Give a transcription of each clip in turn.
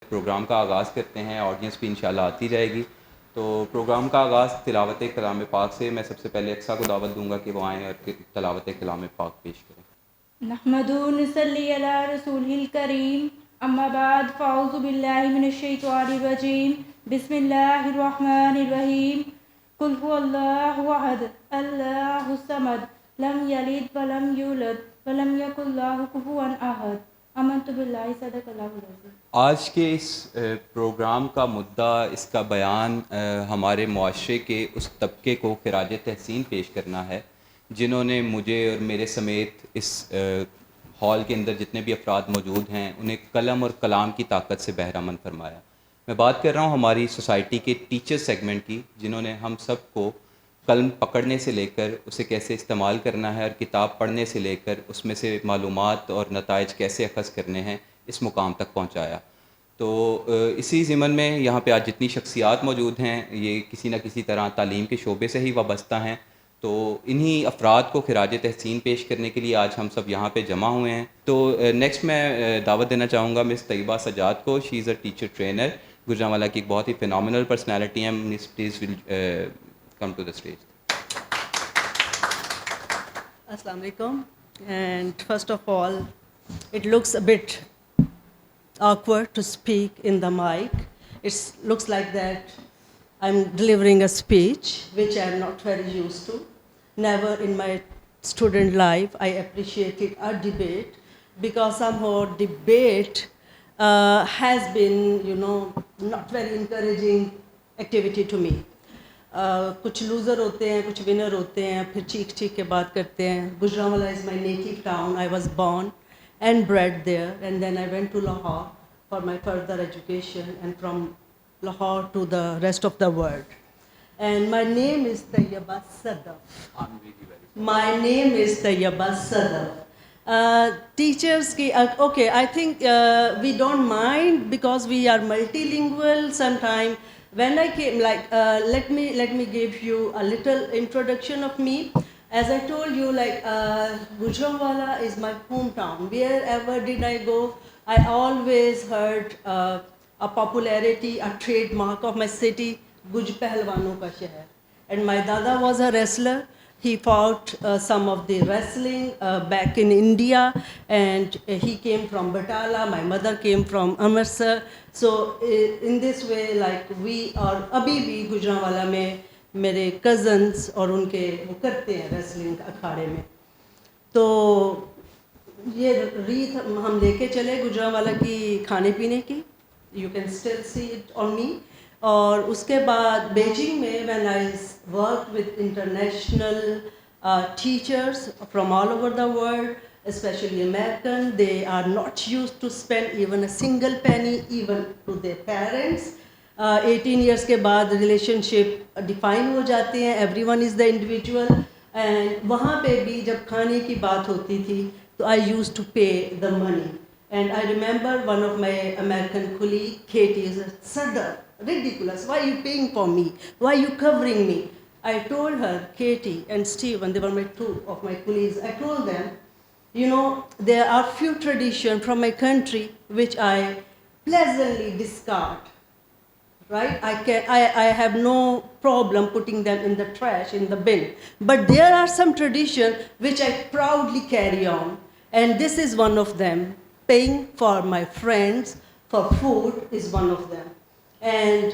Programme کا آغاز کرتے ہیں. آڈینس بھی انشاءاللہ آتی جائے گی. تو پروگرام کا آغاز تلاوت کلام پاک سے. میں سب سے پہلے اقصیٰ کو دعوت دوں گا کہ وہ آئیں اور تلاوت کلام پاک پیش کریں. نحمدہ نصلی علی رسولہ الکریم. اما بعد فاعوذ باللہ من الشیطان الرجیم. بسم اللہ الرحمن الرحیم. قل هو اللہ احد اللہ الصمد لم یلد ولم یولد ولم یکن لہ کفوا احد. آمنت باللہ صدق اللہ العظیم. آج کے اس پروگرام کا مدعا، اس کا بیان ہمارے معاشرے کے اس طبقے کو خراج تحسین پیش کرنا ہے جنہوں نے مجھے اور میرے سمیت اس ہال کے اندر جتنے بھی افراد موجود ہیں انہیں قلم اور کلام کی طاقت سے بہرہ مند فرمایا. میں بات کر رہا ہوں ہماری سوسائٹی کے ٹیچر سیگمنٹ کی، جنہوں نے ہم سب کو قلم پکڑنے سے لے کر اسے کیسے استعمال کرنا ہے اور کتاب پڑھنے سے لے کر اس میں سے معلومات اور نتائج کیسے اخذ کرنے ہیں اس مقام تک پہنچایا. تو اسی ضمن میں یہاں پہ آج جتنی شخصیات موجود ہیں یہ کسی نہ کسی طرح تعلیم کے شعبے سے ہی وابستہ ہیں. تو انہی افراد کو خراج تحسین پیش کرنے کے لیے آج ہم سب یہاں پہ جمع ہوئے ہیں. تو نیکسٹ میں دعوت دینا چاہوں گا مس طیبہ سجاد کو. She is a teacher trainer, Gujranwala کی ایک بہت ہی فینامنل پرسنالٹی ہیں. Miss please welcome to the stage. السلام علیکم. And first of all, it looks a bit awkward to speak in the mic. It looks like that I'm delivering a speech, which I'm not very used to. Never in my student life I appreciated a debate, because somehow debate has been, not very encouraging activity to me. کچھ loser ہوتے ہیں، کچھ winner ہوتے ہیں، پھر چیخ چیخ کے بات کرتے ہیں. Gujranwala is my native town. I was born and bred there and then I went to Lahore for my further education and from Lahore to the rest of the world. And my name is Tayyaba Sadaf. My name is Tayyaba Sadaf. Teachers کی okay I think we don't mind because we are multilingual some time. When I came, let me give you a little introduction of me. As I told you, Gujranwala is my hometown. Wherever did I go, I always heard a popularity, a trademark of my city, Guj Pehlwanon ka shehar. And my dada was a wrestler. He fought some of the wrestling back in India, and he came from Batala. My mother came from Amritsar. So in this way, we are abhi bhi Gujranwala mein mere cousins aur unke wo karte hain wrestling akhade mein. تو یہ ریت ہم لے کے چلے گجرانوالہ کی کھانے پینے کی. You can still see it on me. اور اس کے بعد بیجنگ میں when I worked with international teachers from all over the world, especially American, they are not used to spend even a single penny even to their parents. 18 years کے بعد relationship define ہو جاتے ہیں. everyone is the individual. and وہاں پہ بھی جب کھانے کی بات ہوتی تھی تو I used to pay the money. And I remember one of my American colleague, Katie, said, "Sadar, ridiculous. Why are you paying for me? Why are you covering me?" I told her, Katie and Steve, and they were two of my colleagues, I told them, there are few traditions from my country which I pleasantly discard. Right? I have no problem putting them in the trash, in the bin. But there are some traditions which I proudly carry on. And this is one of them. Paying for my friends for food is one of them. And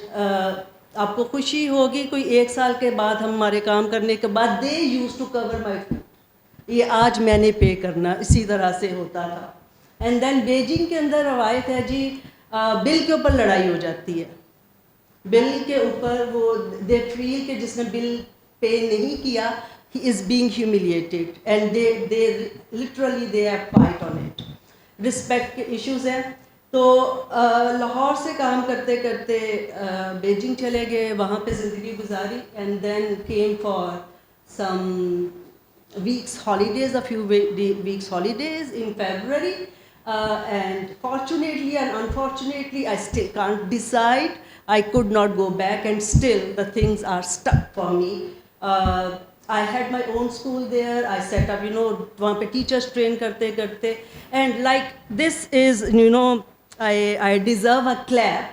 آپ کو خوشی ہوگی کوئی 1 سال کے بعد ہمارے کام کرنے کے بعد they used to cover my food. یہ آج میں نے پے کرنا، اسی طرح سے ہوتا تھا. اینڈ دین بیجنگ کے اندر روایت ہے جی بل کے اوپر لڑائی ہو جاتی ہے. بل کے اوپر وہ دے فیل کہ جس نے بل پے نہیں کیا he is being humiliated, and they literally they have fight on it. Respect کے ایشوز ہیں. تو لاہور سے کام کرتے کرتے بیجنگ چلے گئے، وہاں پہ زندگی گزاری. And then came for some weeks holidays, a few weeks holidays in February, and fortunately and unfortunately I still can't decide. I could not go back, and still the things are stuck for me. I had my own school there. I set up, وہاں پہ teachers train کرتے کرتے, and like this is, I deserve a clap.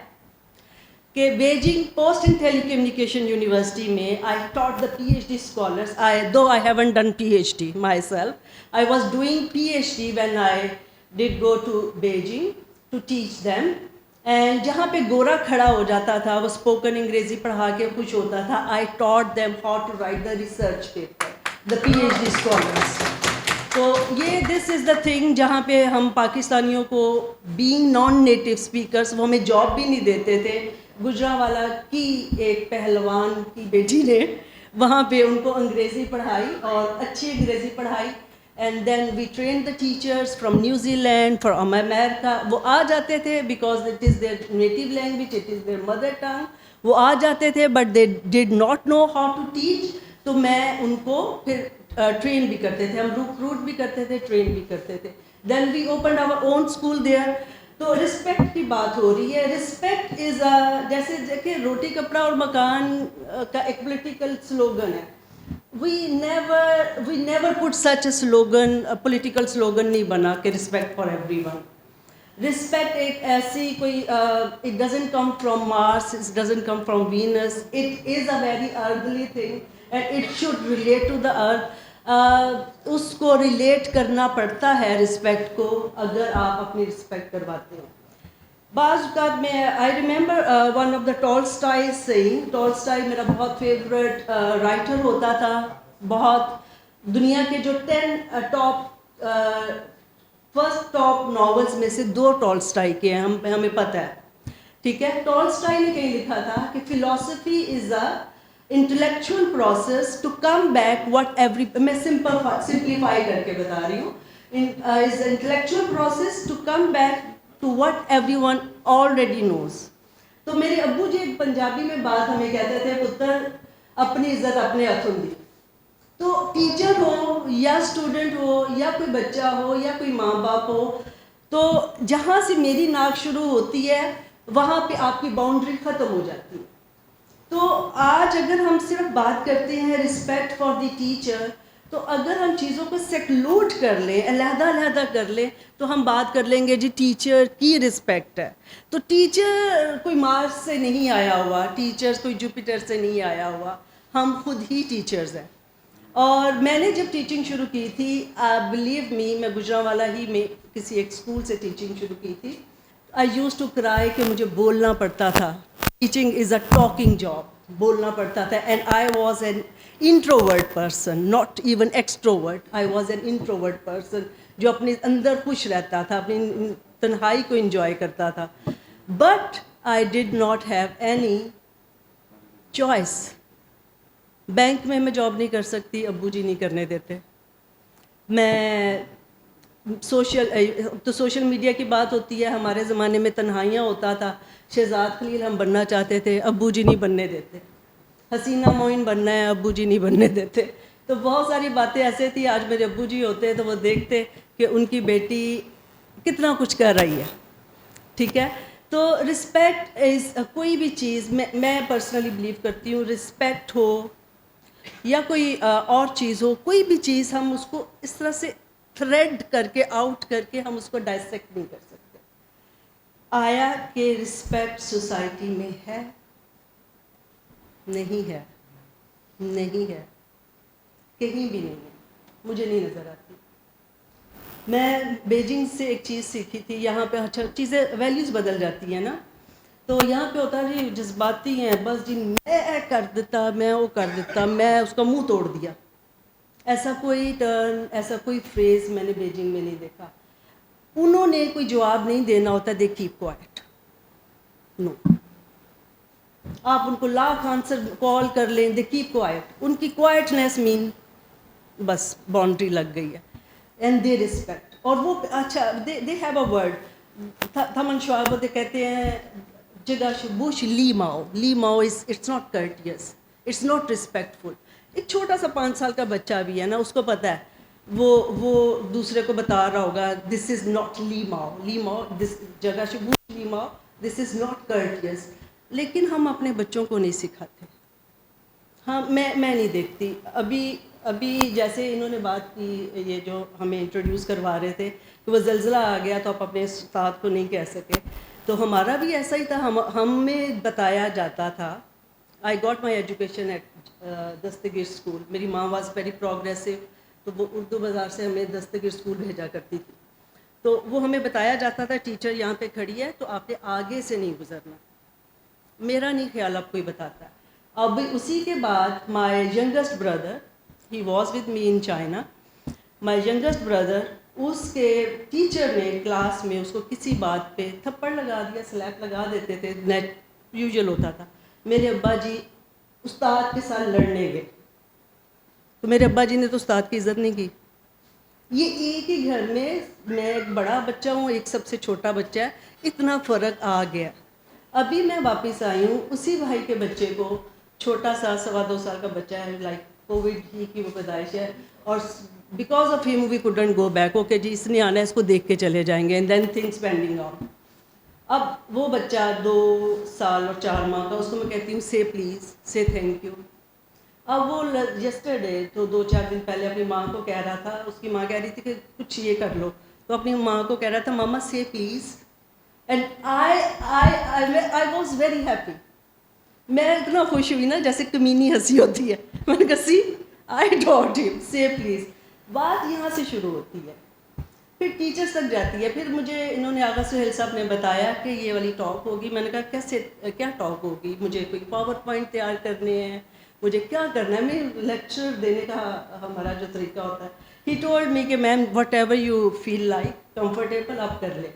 کہ Beijing post and telecommunication university میں I taught the PhD scholars. Though I haven't done PhD myself, I was doing PhD when I did go to Beijing to teach them. And جہاں پہ گورا کھڑا ہو جاتا تھا وہ spoken انگریزی پڑھا کے خوش ہوتا تھا. I taught them how to write the research paper, the PhD scholars. تو یہ دس از دا تھنگ جہاں پہ ہم پاکستانیوں کو بینگ نان نیٹو اسپیکرس وہ ہمیں جاب بھی نہیں دیتے تھے. گجرانوالہ کی ایک پہلوان کی بیٹی نے وہاں پہ ان کو انگریزی پڑھائی اور اچھی انگریزی پڑھائی. And then we train the teachers from New Zealand from America. وہ آ جاتے تھے because it is their native language, it is their mother tongue. وہ آ جاتے تھے but they did not know how to teach. تو میں ان کو پھر ٹرین بھی کرتے تھے, ہم ریکروٹ بھی کرتے تھے, ٹرین بھی کرتے تھے. Then we opened our own school there. تو رسپیکٹ کی بات ہو رہی ہے. رسپیکٹ از جیسے دیکھیں روٹی کپڑا اور مکان کا ایک پولیٹیکل سلوگن ہے. We never put such a slogan, political slogan نہیں بنا کہ respect for everyone. Respect ایک ایسی کوئی it doesn't come from Mars, it doesn't come from Venus, it is a very earthly thing and it should relate to the earth. اس کو relate کرنا پڑتا ہے رسپیکٹ کو اگر آپ اپنی رسپیکٹ کرواتے ہیں. بعض اوقات میں I remember one of the Tolstoy saying. Tolstoy میرا بہت فیوریٹ رائٹر ہوتا تھا. بہت دنیا کے جو 10 ٹاپ فرسٹ ٹاپ ناولز میں سے 2 ٹالسٹائی کے ہیں, ہمیں پتہ ہے. ٹھیک ہے. ٹالسٹائی نے کہیں لکھا تھا کہ philosophy is a intellectual process to come back what every, میں simplify کر کے بتا رہی ہوں, is an intellectual process to come back to what everyone already knows. تو میرے ابو جی ایک پنجابی میں بات ہمیں کہتے تھے, پتر اپنی عزت اپنے ہاتھوں دی. تو ٹیچر ہو یا اسٹوڈنٹ ہو یا کوئی بچہ ہو یا کوئی ماں باپ ہو, تو جہاں سے میری ناک شروع ہوتی ہے وہاں پہ آپ کی باؤنڈری ختم ہو جاتی ہے. تو آج اگر ہم صرف بات کرتے ہیں رسپیکٹ فار دی ٹیچر, تو اگر ہم چیزوں کو سیکلوڈ کر لیں, علیحدہ علیحدہ کر لیں, تو ہم بات کر لیں گے جی ٹیچر کی رسپیکٹ ہے. تو ٹیچر کوئی مارس سے نہیں آیا ہوا, ٹیچر کوئی جوپیٹر سے نہیں آیا ہوا, ہم خود ہی ٹیچرز ہیں. اور میں نے جب ٹیچنگ شروع کی تھی, بلیو می, میں گجرانوالہ ہی میں کسی ایک اسکول سے ٹیچنگ شروع کی تھی. آئی یوز ٹو کرائے کہ مجھے بولنا پڑتا تھا. Teaching is a talking job, بولنا پڑتا تھا. And I was an introvert person, not even extrovert. I was an introvert person جو اپنے اندر خوش رہتا تھا, اپنی تنہائی کو انجوائے کرتا تھا. But I did not have any choice. Bank میں جاب نہیں کر سکتی, ابو جی نہیں کرنے دیتے. میں سوشل میڈیا کی بات ہوتی ہے. ہمارے زمانے میں تنہائیاں ہوتا تھا. شہزاد خلیل ہم بننا چاہتے تھے, ابو جی نہیں بننے دیتے. حسینہ معین بننا ہے, ابو جی نہیں بننے دیتے. تو بہت ساری باتیں ایسے تھی. آج میرے ابو جی ہوتے تو وہ دیکھتے کہ ان کی بیٹی کتنا کچھ کر رہی ہے. ٹھیک ہے. تو رسپیکٹ از کوئی بھی چیز, میں پرسنلی بلیو کرتی ہوں رسپیکٹ ہو یا کوئی اور چیز ہو, کوئی بھی چیز ہم اس کو اس طرح سے تھریڈ کر کے آؤٹ کر کے ہم اس کو ڈائسیکٹ نہیں کر سکتے. آیا کہ رسپیکٹ سوسائٹی میں ہے؟ نہیں ہے, نہیں ہے, کہیں بھی نہیں ہے, مجھے نہیں نظر آتی. میں بیجنگ سے ایک چیز سیکھی تھی. یہاں پہ اچھا چیزیں ویلیوز بدل جاتی ہیں نا, تو یہاں پہ ہوتا ہے جی جذباتی ہیں بس, جی میں کر دیتا, میں وہ کر دیتا, میں اس کا منہ توڑ دیا. ایسا کوئی ٹرن, ایسا کوئی فریز میں نے بیجنگ میں نہیں دیکھا. انہوں نے کوئی جواب نہیں دینا ہوتا, دے کیپ کوائٹ. نو, آپ ان کو لاکھ آنسر کال کر لیں, دے کیپ کوائٹ. ان کی کوائٹنیس مین بس باؤنڈری لگ گئی ہے. And they respect. اور وہ اچھا دے ہیو اے ورڈ, تھمن شعبہ دے کہتے ہیں جگہ بوش لی ماؤ. لی ماؤ is it's not courteous, it's not respectful. ایک چھوٹا سا 5 سال کا بچہ بھی ہے نا, اس کو پتہ ہے, وہ دوسرے کو بتا رہا ہوگا دس از ناٹ لی ماؤ, لی ماؤ دس جگہ سے بوش لی ماؤ, دس از ناٹ کرٹیس. لیکن ہم اپنے بچوں کو نہیں سکھاتے. ہاں, میں نہیں دیکھتی. ابھی ابھی جیسے انہوں نے بات کی یہ جو ہمیں انٹروڈیوس کروا رہے تھے کہ وہ زلزلہ آ گیا تو آپ اپنے استاد کو نہیں کہہ سکے, تو ہمارا بھی ایسا ہی تھا. ہمیں بتایا جاتا تھا. I got my education at Dastgir school. میری ماں واز ویری پروگریسو, تو وہ اردو بازار سے ہمیں دستگیر اسکول بھیجا کرتی تھی. تو وہ ہمیں بتایا جاتا تھا ٹیچر یہاں پہ کھڑی ہے تو آپ نے آگے سے نہیں گزرنا. میرا نہیں خیال اب کوئی بتاتا ہے. اب اسی کے بعد my youngest brother, he was with me in China. My youngest brother, اس کے ٹیچر نے کلاس میں اس کو کسی بات پہ تھپڑ لگا دیا, سلیپ لگا دیتے تھے, نیٹ یوزل ہوتا تھا. میرے ابا جی استاد کے ساتھ لڑنے گئے, تو میرے ابا جی نے تو استاد کی عزت نہیں کی. یہ ایک ہی گھر میں ایک بڑا بچہ ہوں, ایک سب سے چھوٹا بچہ ہے, اتنا فرق آ گیا. ابھی میں واپس آئی ہوں, اسی بھائی کے بچے کو, چھوٹا سا 2.25 سال کا بچہ ہے, لائک کووڈ ہی کی وہ پیدائش ہے, اور بیکاز آف ہم we couldn't go back. Okay جی اس نے آنا ہے, اس کو دیکھ کے چلے جائیں گے, اینڈ دین تھنگس پینڈنگ آن. اب وہ بچہ 2 سال اور 4 ماہ کا, اس کو میں کہتی ہوں سے پلیز, سے تھینک یو. اب وہ یسٹرڈے تو 2-4 دن پہلے اپنی ماں کو کہہ رہا تھا, اس کی ماں کہہ رہی تھی کہ کچھ یہ کر لو, تو اپنی ماں کو کہہ رہا تھا ماما سے please. And I was very happy. میں اتنا خوش ہوئی نا جیسے کمینی ہنسی ہوتی ہے. میں نے کہا سی آئی ٹاٹ ہم سے پلیز. بات یہاں سے شروع ہوتی ہے, پھر ٹیچرس تک جاتی ہے. پھر مجھے انہوں نے آغا سہیل صاحب نے بتایا کہ یہ والی ٹاک ہوگی. میں نے کہا کیسے, کیا ٹاک ہوگی, مجھے کوئی پاور پوائنٹ تیار کرنے ہیں, مجھے کیا کرنا ہے, میں لیکچر دینے کا ہمارا جو طریقہ ہوتا ہے. ہی ٹولڈ می کہ ma'am whatever you feel like comfortable آپ کر لیں.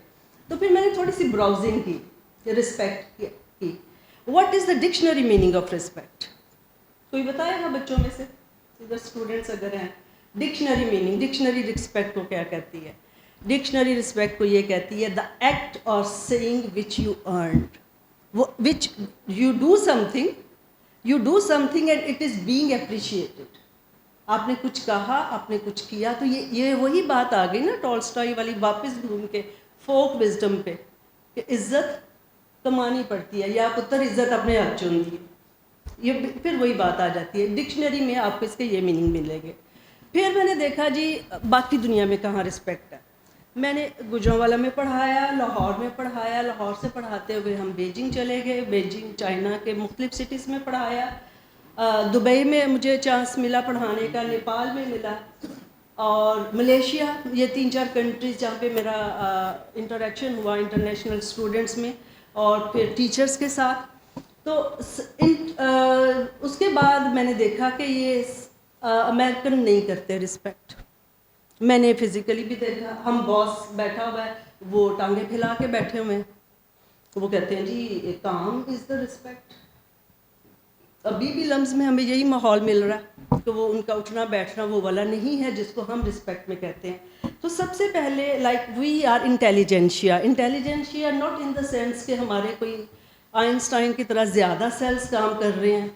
تو پھر میں نے تھوڑی سی براؤزنگ کی, رسپیکٹ کی. What is the dictionary meaning of respect? کوئی بتائے گا بچوں میں سے, ادھر اسٹوڈنٹس اگر ہیں. ڈکشنری میننگ, ڈکشنری رسپیکٹ کو کیا کہتی ہے؟ ڈکشنری رسپیکٹ کو یہ کہتی ہے the act or saying which you earned, which you do something and it is being appreciated. آپ نے کچھ کہا, آپ نے کچھ کیا, تو یہ وہی بات آ گئی نا ٹولسٹائی والی, واپس گھوم کے فوک وزڈم پہ, کہ عزت کمانی پڑتی ہے یا پتر عزت اپنے ہاتھ چنتی ہے. یہ پھر وہی بات آ جاتی ہے. ڈکشنری میں آپ کو اس کے یہ میننگ ملیں گے. پھر میں نے دیکھا جی باقی دنیا میں کہاں رسپیکٹ ہے. میں نے گوجرانوالا میں پڑھایا, لاہور میں پڑھایا, لاہور سے پڑھاتے ہوئے ہم بیجنگ چلے گئے, بیجنگ چائنا کے مختلف سٹیز میں پڑھایا. دبئی میں مجھے چانس ملا پڑھانے کا, نیپال میں ملا, اور ملیشیا. یہ 3-4 کنٹریز جہاں پہ میرا انٹریکشن ہوا انٹرنیشنل اسٹوڈنٹس میں اور پھر ٹیچرس کے ساتھ. تو اس کے بعد میں نے دیکھا کہ یہ امریکن نہیں کرتے رسپیکٹ. میں نے فزیکلی بھی دیکھا, ہم باس بیٹھا ہوا ہے, وہ ٹانگیں پھیلا کے بیٹھے ہوئے ہیں, وہ کہتے ہیں جی کام از دا رسپیکٹ. ابھی بھی لمز میں ہمیں یہی ماحول مل رہا ہے کہ وہ ان کا اٹھنا بیٹھنا وہ والا نہیں ہے جس کو ہم رسپیکٹ میں کہتے ہیں. تو سب سے پہلے like we are intelligentsia not in the sense کہ ہمارے کوئی آئنسٹائن کی طرح زیادہ سیلز کام کر رہے ہیں.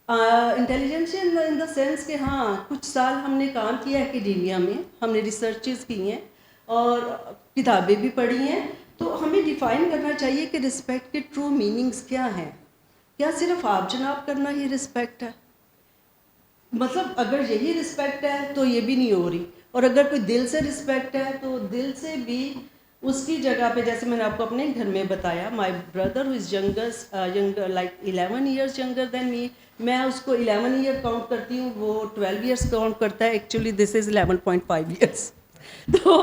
انٹیلیجنشیا ان دا سینس کہ ہاں کچھ سال ہم نے کام کیا اکیڈیمیا میں, ہم نے ریسرچز کی ہیں اور کتابیں بھی پڑھی ہیں. تو ہمیں ڈیفائن کرنا چاہیے کہ رسپیکٹ کے ٹرو میننگز کیا ہیں. کیا صرف آپ جناب کرنا ہی رسپیکٹ ہے؟ مطلب اگر یہی رسپیکٹ ہے تو یہ بھی نہیں ہو رہی, اور اگر کوئی دل سے رسپیکٹ ہے تو دل سے بھی اس کی جگہ پہ, جیسے میں نے آپ کو اپنے گھر میں بتایا, my brother is younger like 11 years younger than me, میں اس کو 11 ایئر کاؤنٹ کرتی ہوں, وہ 12 ایئرس کاؤنٹ کرتا ہے. Actually this is 11.5 years. تو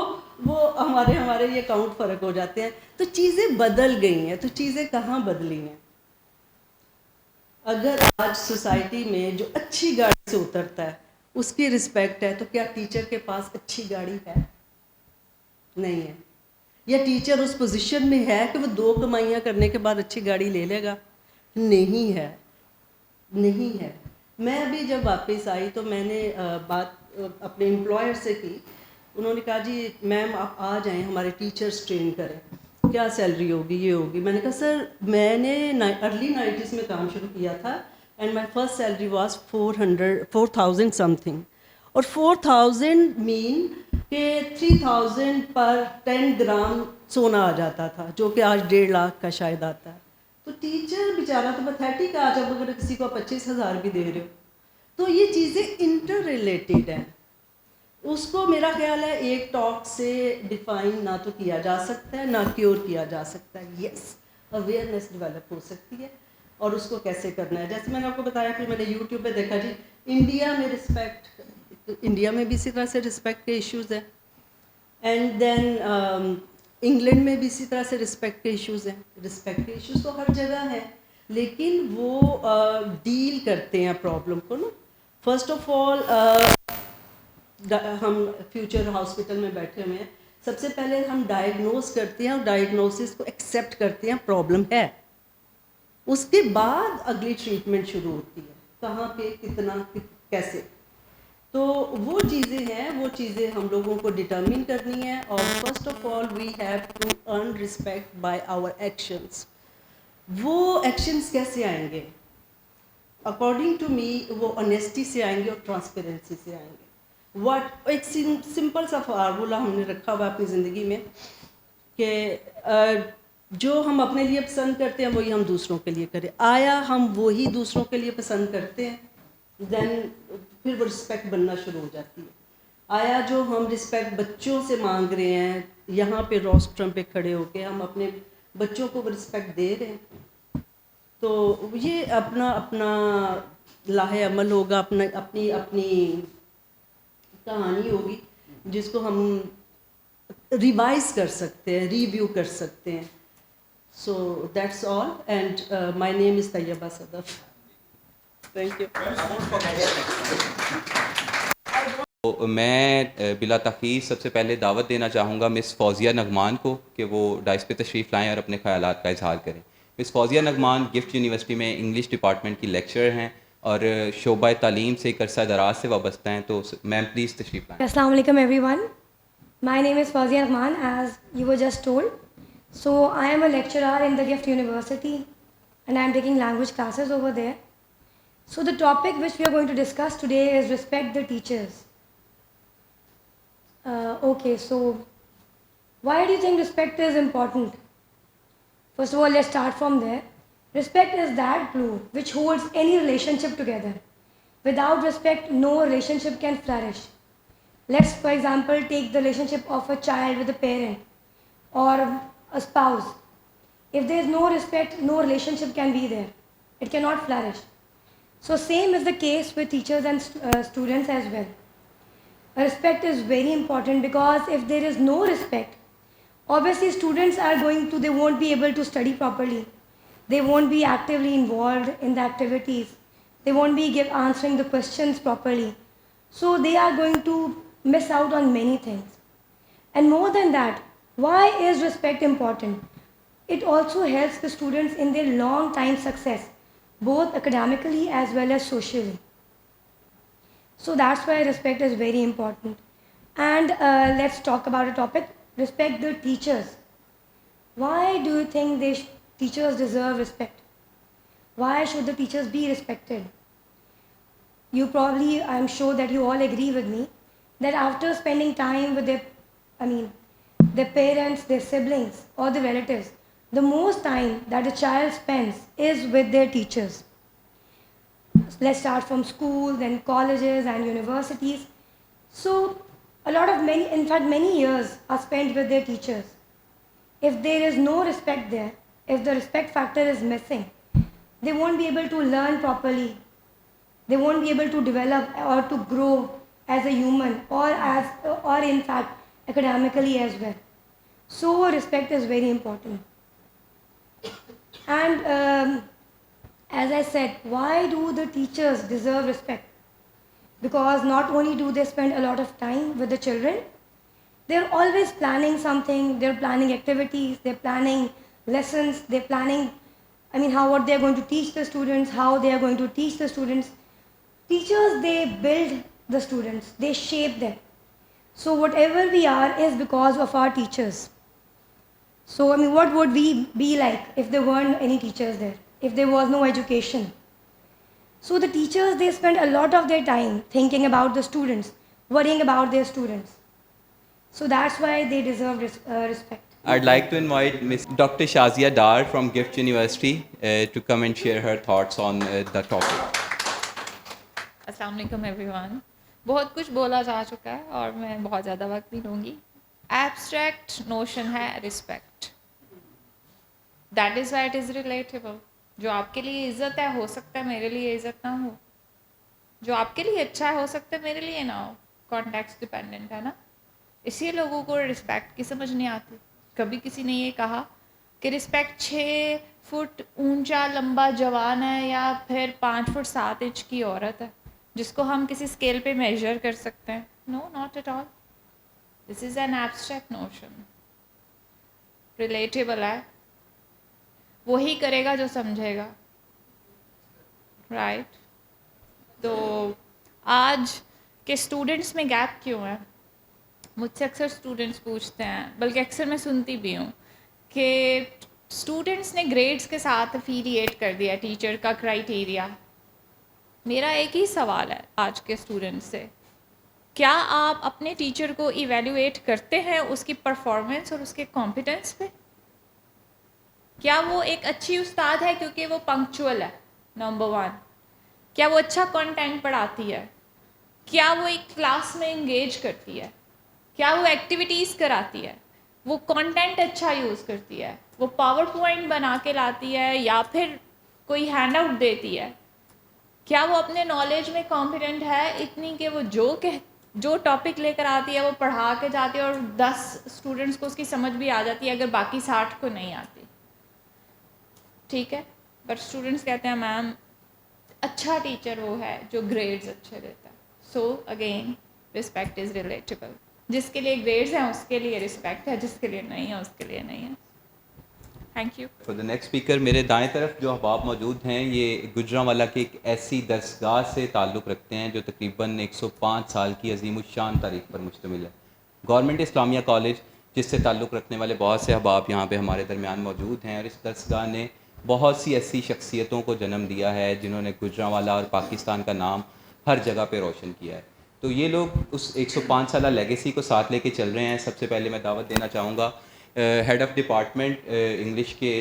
وہ ہمارے یہ کاؤنٹ فرق ہو جاتے ہیں. تو چیزیں بدل گئی ہیں. تو چیزیں کہاں بدلی ہیں؟ اگر آج سوسائٹی میں جو اچھی گاڑی سے اترتا ہے اس کی رسپیکٹ ہے, تو کیا ٹیچر کے پاس اچھی گاڑی ہے؟ نہیں ہے. یا ٹیچر اس پوزیشن میں ہے کہ وہ 2 کمائیاں کرنے کے بعد اچھی گاڑی لے لے گا؟ نہیں ہے, نہیں ہے. میں ابھی جب واپس آئی تو میں نے بات اپنے امپلائر سے کی. انہوں نے کہا جی میم آپ آ جائیں, ہمارے ٹیچرس ٹرین کریں, کیا سیلری ہوگی, یہ ہوگی. میں نے کہا سر میں نے ارلی 90s میں کام شروع کیا تھا and my first salary was 4,000 some thing, اور 4,000 مین کہ 3,000 پر 10 گرام سونا آ جاتا تھا, جو کہ آج 1.5 لاکھ کا شاید آتا ہے. تو ٹیچر بیچارہ تو پتھیٹک, آج اب اگر کسی کو 25,000 بھی دے رہے ہو تو یہ چیزیں انٹر ریلیٹڈ ہیں. اس کو میرا خیال ہے ایک ٹاک سے ڈیفائن نہ تو کیا جا سکتا ہے نہ کیور کیا جا سکتا ہے. یس اویئرنیس ڈیولپ ہو سکتی ہے, اور اس کو کیسے کرنا ہے. جیسے میں نے آپ کو بتایا کہ میں نے یوٹیوب پہ دیکھا جی انڈیا میں رسپیکٹ, انڈیا میں بھی اسی طرح سے رسپیکٹ کے ایشوز ہیں, اینڈ دین انگلینڈ میں بھی اسی طرح سے رسپیکٹ کے ایشوز ہیں. رسپیکٹ کے ایشوز تو ہر جگہ ہیں, لیکن وہ ڈیل کرتے ہیں پرابلم کو نا. فرسٹ آف آل ہم فیوچر ہاسپٹل میں بیٹھے ہوئے ہیں, سب سے پہلے ہم ڈائگنوز کرتے ہیں اور ڈائگنوسس کو ایکسیپٹ کرتے ہیں پرابلم ہے. اس کے بعد اگلی ٹریٹمنٹ شروع ہوتی ہے, کہاں پہ کتنا کیسے. تو وہ چیزیں ہیں, وہ چیزیں ہم لوگوں کو ڈٹرمن کرنی ہے. اور first of all we have to earn respect by our actions. وہ ایکشنس کیسے آئیں گے؟ اکارڈنگ ٹو می وہ آنیسٹی سے آئیں گے اور ٹرانسپیرنسی سے آئیں گے. واٹ ایک سمپل سا فارمولہ ہم نے رکھا ہوا اپنی زندگی میں کہ جو ہم اپنے لیے پسند کرتے ہیں وہی ہم دوسروں کے لیے کریں. آیا ہم وہی دوسروں کے لیے پسند کرتے ہیں, دین پھر وہ رسپیکٹ بننا شروع ہو جاتی ہے. آیا جو ہم رسپیکٹ بچوں سے مانگ رہے ہیں, یہاں پہ روسٹرم پہ کھڑے ہو کے ہم اپنے بچوں کو رسپیکٹ دے رہے ہیں. تو یہ اپنا اپنا لاہ عمل ہوگا, اپنی اپنی کہانی ہوگی جس کو ہم ریوائز کر سکتے ہیں, ریویو کر سکتے ہیں. So that's all, and my name is Tayyaba Sadaf. Thank you. تو میں بلا تاخیر سب سے پہلے دعوت دینا چاہوں گا مس فوزیہ نغمان کو کہ وہ ڈائس پہ تشریف لائیں اور اپنے خیالات کا اظہار کریں. مس فوزیہ نغمان گفٹ یونیورسٹی میں انگلش ڈپارٹمنٹ کی لیکچرر ہیں اور شعبہ تعلیم سے ایک عرصہ دراز سے وابستہ ہیں. تو میم پلیز تشریف لائیں. Assalamu alaikum everyone. My name is Fawzia Rahman, as you were just told. So I am a lecturer in the Gift University and I am taking language classes over there. So the topic which we are going to discuss today is respect the teachers. Okay, so why do you think respect is important? First of all, let's start from there. Respect is that glue which holds any relationship together. Without respect, no relationship can flourish. Let's, for example, take the relationship of a child with a parent or a spouse. If there is no respect, no relationship can be there. It cannot flourish. So same is the case with teachers and students as well. Respect is very important, because if there is no respect, obviously students they won't be able to study properly. They won't be actively involved in the activities. They won't be answering the questions properly. So they are going to miss out on many things. And more than that, why is respect important? It also helps the students in their long time success, both academically as well as socially. So that's why respect is very important. And let's talk about a topic, respect the teachers. Why do you think teachers deserve respect? Why should the teachers be respected? I'm sure that you all agree with me that after spending time with their parents, their siblings or the relatives, the most time that a child spends is with their teachers. Let's start from school, then colleges and universities. So many years are spent with their teachers. If there is no respect there, if the respect factor is missing, they won't be able to learn properly. They won't be able to develop or to grow as a human or in fact academically as well. So respect is very important. And as I said, why do the teachers deserve respect? Because not only do they spend a lot of time with the children, they're always planning something, they're planning activities, they're planning lessons, they're planning, what they're going to teach the students, how they are going to teach the students. Teachers, they build the students, they shape them. So whatever we are is because of our teachers. So what would we be like if there weren't any teachers there, if there was no education? So the teachers, they spend a lot of their time thinking about the students, worrying about their students. So that's why they deserve respect. I'd like to invite Ms. Dr. Shazia Dar from Gift University to come and share her thoughts on the topic. السلام علیکم every one. بہت کچھ بولا جا چکا ہے اور میں بہت زیادہ وقت نہیں لوں گی. ایبسٹریکٹ نوشن ہے respect. That is why it is relatable. جو آپ کے لیے عزت ہے ہو سکتا ہے میرے لیے عزت نہ ہو. جو آپ کے لیے اچھا ہے ہو سکتا ہے میرے لیے نہ ہو. کانٹیکسٹ ڈپینڈنٹ ہے نا. اسی لوگوں کو رسپیکٹ کی سمجھ نہیں آتی. کبھی کسی نے یہ کہا کہ رسپیکٹ 6 فٹ اونچا لمبا جوان ہے یا پھر 5 فٹ 7 انچ کی عورت ہے جس کو ہم کسی اسکیل پہ میجر کر سکتے ہیں. No not at all. This is an abstract notion. Relatable ہے. وہی کرے گا جو سمجھے گا. رائٹ. تو آج کے اسٹوڈنٹس میں گیپ کیوں ہے؟ مجھ سے اکثر اسٹوڈنٹس پوچھتے ہیں, بلکہ اکثر میں سنتی بھی ہوں کہ اسٹوڈنٹس نے گریڈس کے ساتھ افیلیٹ کر دیا ٹیچر کا کرائیٹیریا. میرا ایک ہی سوال ہے آج کے اسٹوڈنٹ سے, کیا آپ اپنے ٹیچر کو ایویلیویٹ کرتے ہیں اس کی پرفارمنس اور اس کے کمپیٹنس پہ؟ کیا وہ ایک اچھی استاد ہے کیونکہ وہ پنکچوئل ہے؟ نمبر 1. کیا وہ اچھا کنٹینٹ پڑھاتی ہے؟ کیا وہ ایک کلاس میں انگیج کرتی ہے؟ کیا وہ ایکٹیویٹیز کراتی ہے؟ وہ کنٹینٹ اچھا یوز کرتی ہے؟ وہ پاور پوائنٹ بنا کے لاتی ہے یا پھر کوئی ہینڈ آؤٹ دیتی ہے؟ کیا وہ اپنے نالج میں کانفیڈنٹ ہے اتنی کہ وہ جو ٹاپک لے کر آتی ہے وہ پڑھا کے جاتی ہے اور 10 اسٹوڈنٹس کو اس کی سمجھ بھی آ جاتی ہے اگر باقی 60 کو نہیں آتی؟ ٹھیک ہے. بٹ اسٹوڈنٹس کہتے ہیں میم اچھا ٹیچر وہ ہے جو گریڈز اچھے دیتا ہے. So again respect is relatable. جس کے لیے گریڈز ہیں اس کے لیے رسپیکٹ ہے, جس کے لیے نہیں ہے اس کے لیے نہیں ہے. Thank you. For the next speaker میرے دائیں طرف جو احباب موجود ہیں یہ گجرانوالہ کی ایک ایسی درسگاہ سے تعلق رکھتے ہیں جو تقریباً 105 سال کی عظیم الشان تاریخ پر مشتمل ہے. گورنمنٹ اسلامیہ کالج جس سے تعلق رکھنے والے بہت سے احباب یہاں پہ ہمارے درمیان موجود ہیں, اور اس درسگاہ نے بہت سی ایسی شخصیتوں کو جنم دیا ہے جنہوں نے گجرانوالہ اور پاکستان کا نام ہر جگہ پہ روشن کیا ہے. تو یہ لوگ اس 105 سالہ لیگیسی کو ساتھ لے کے چل رہے ہیں. سب سے پہلے میں دعوت دینا چاہوں گا ہیڈ آف ڈپارٹمنٹ انگلش کے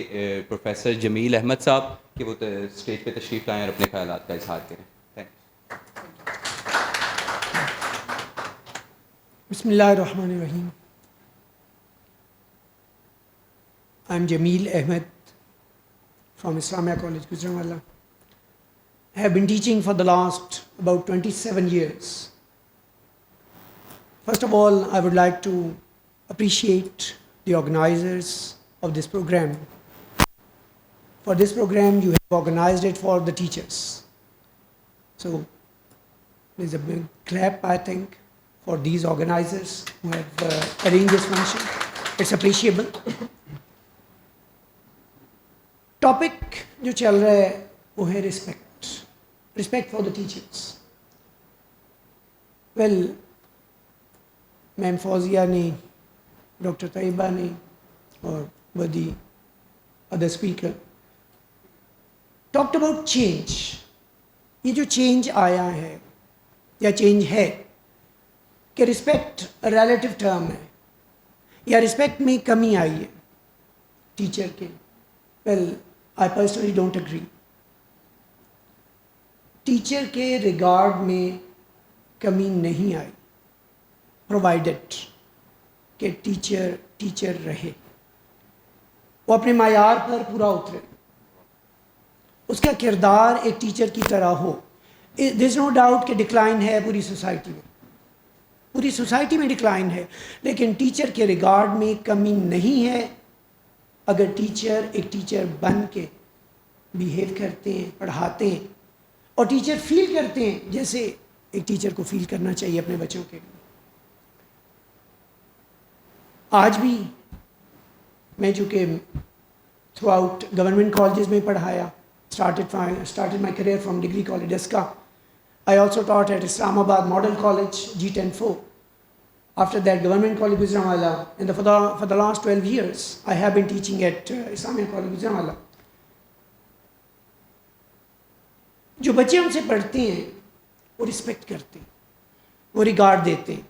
پروفیسر جمیل احمد صاحب کہ وہ اسٹیج پہ تشریف لائیں اور اپنے خیالات کا اظہار کریں. بسم اللہ الرحمن الرحیم. I am Jameel Ahmed from Islamia College, Gujranwala. I have been teaching for the last about 27 years. First of all, I would like to appreciate the organizers of this program. For this program, you have organized it for the teachers. So, there's a big clap, I think, for these organizers who have arranged this function. It's appreciable. Topic جو چل رہا ہے وہ ہے respect for the teachers. Well ma'am Fauzia نے, doctor Tayyaba نے اور with the other speaker talked about change. یہ جو چینج آیا ہے یا چینج ہے کہ رسپیکٹ ریلیٹو ٹرم ہے یا رسپیکٹ میں کمی آئی ہے ٹیچر کے. Well I personally don't agree. Teacher کے ریگارڈ میں کمی نہیں آئی, پرووائڈڈ کہ ٹیچر رہے, وہ اپنے معیار پر پورا اترے, اس کا کردار ایک ٹیچر کی طرح ہو. there is no doubt کہ ڈکلائن ہے پوری سوسائٹی میں ڈکلائن ہے, لیکن ٹیچر کے ریگارڈ میں کمی نہیں ہے اگر ٹیچر ایک ٹیچر بن کے بیہیو کرتے ہیں, پڑھاتے ہیں اور ٹیچر فیل کرتے ہیں جیسے ایک ٹیچر کو فیل کرنا چاہیے اپنے بچوں کے لیے. آج بھی میں چونکہ تھرو آؤٹ گورنمنٹ کالجز میں پڑھایا, started my career from degree college Deska. I also taught at Islamabad Model College G104. After that, Government College Gujranwala, and for the last 12 years, I have been teaching at Islamia College Gujranwala. جو بچے ہم سے پڑھتے ہیں وہ respect کرتے ہیں, وہ ریگارڈ دیتے ہیں,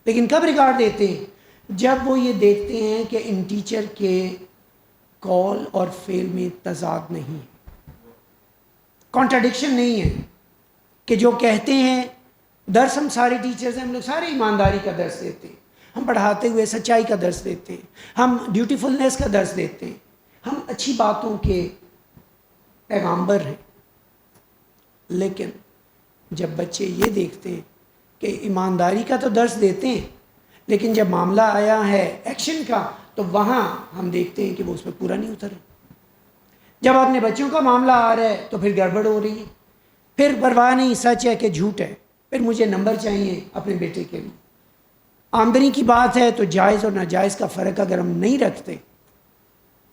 لیکن کب ریگارڈ دیتے ہیں؟ جب وہ یہ دیکھتے ہیں کہ ان ٹیچر کے کال اور فیل میں تضاد نہیں ہے, کانٹراڈکشن نہیں ہے کہ جو کہتے ہیں درس ہم سارے ٹیچرز ہیں، ہم لوگ سارے ایمانداری کا درس دیتے ہیں، ہم پڑھاتے ہوئے سچائی کا درس دیتے ہیں، ہم ڈیوٹیفلنس کا درس دیتے ہیں، ہم اچھی باتوں کے پیغامبر ہیں. لیکن جب بچے یہ دیکھتے ہیں کہ ایمانداری کا تو درس دیتے ہیں، لیکن جب معاملہ آیا ہے ایکشن کا تو وہاں ہم دیکھتے ہیں کہ وہ اس پہ پورا نہیں اترے. جب اپنے بچوں کا معاملہ آ رہا ہے تو پھر گڑبڑ ہو رہی ہے، پھر پرواہ نہیں سچ ہے کہ جھوٹ ہے، پھر مجھے نمبر چاہیے اپنے بیٹے کے لیے. آمدنی کی بات ہے تو جائز اور ناجائز کا فرق اگر ہم نہیں رکھتے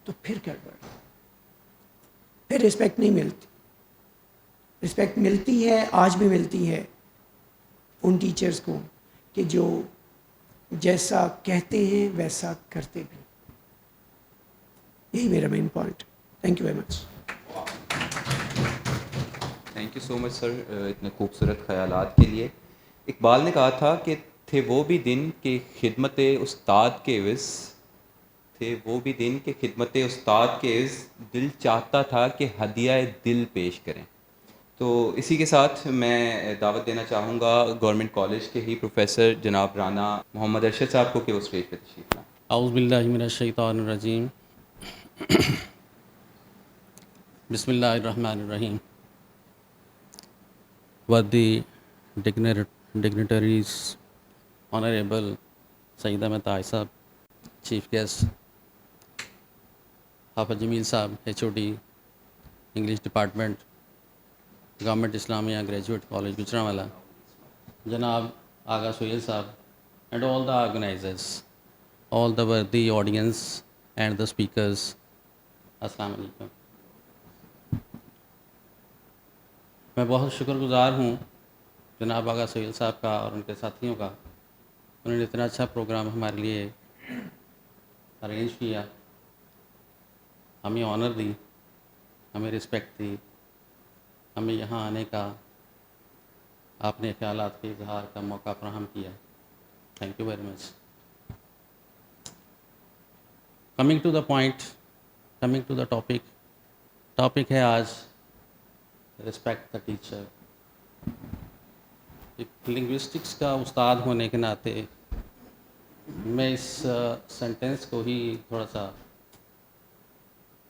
تو پھر گڑبڑ، پھر رسپیکٹ نہیں ملتی. رسپیکٹ ملتی ہے، آج بھی ملتی ہے ان ٹیچرز کو کہ جو جیسا کہتے ہیں ویسا کرتے بھی. یہی میرا main point. Thank you very much. Thank you so much sir اتنے خوبصورت خیالات کے لیے. اقبال نے کہا تھا کہ تھے وہ بھی دن کہ خدمت استاد کے عوض تھے وہ بھی دن کہ خدمت استاد کے عوض دل چاہتا تھا کہ ہدیہ دل پیش کریں. تو اسی کے ساتھ میں دعوت دینا چاہوں گا گورنمنٹ کالج کے ہی پروفیسر جناب رانا محمد ارشد صاحب کو کہ وہ اسٹیج پہ تشریف لائیں. اعوذ باللہ من الشیطان الرجیم. بسم اللہ الرحمن الرحیم. Worthy dignitaries, Honorable Saeed Ahmed Tai Sahab, Chief Guest, Hafiz Jameel Sahab, HOD, English Department, Government Islamia Graduate College, Gujranwala, Janab Agha Sohail Sahab, and all the organizers, all the worthy audience and the speakers, Assalamu alaikum. میں بہت شکر گزار ہوں جناب آغا سہیل صاحب کا اور ان کے ساتھیوں کا. انہوں نے اتنا اچھا پروگرام ہمارے لیے ارینج کیا، ہمیں آنر دی، ہمیں رسپیکٹ دی، ہمیں یہاں آنے کا، اپنے خیالات کے اظہار کا موقع فراہم کیا. Thank you very much. Coming to the point, coming to the topic ہے آج رسپیکٹ دا ٹیچر. ایک لنگوسٹکس کا استاد ہونے کے ناطے میں اس سینٹینس کو ہی تھوڑا سا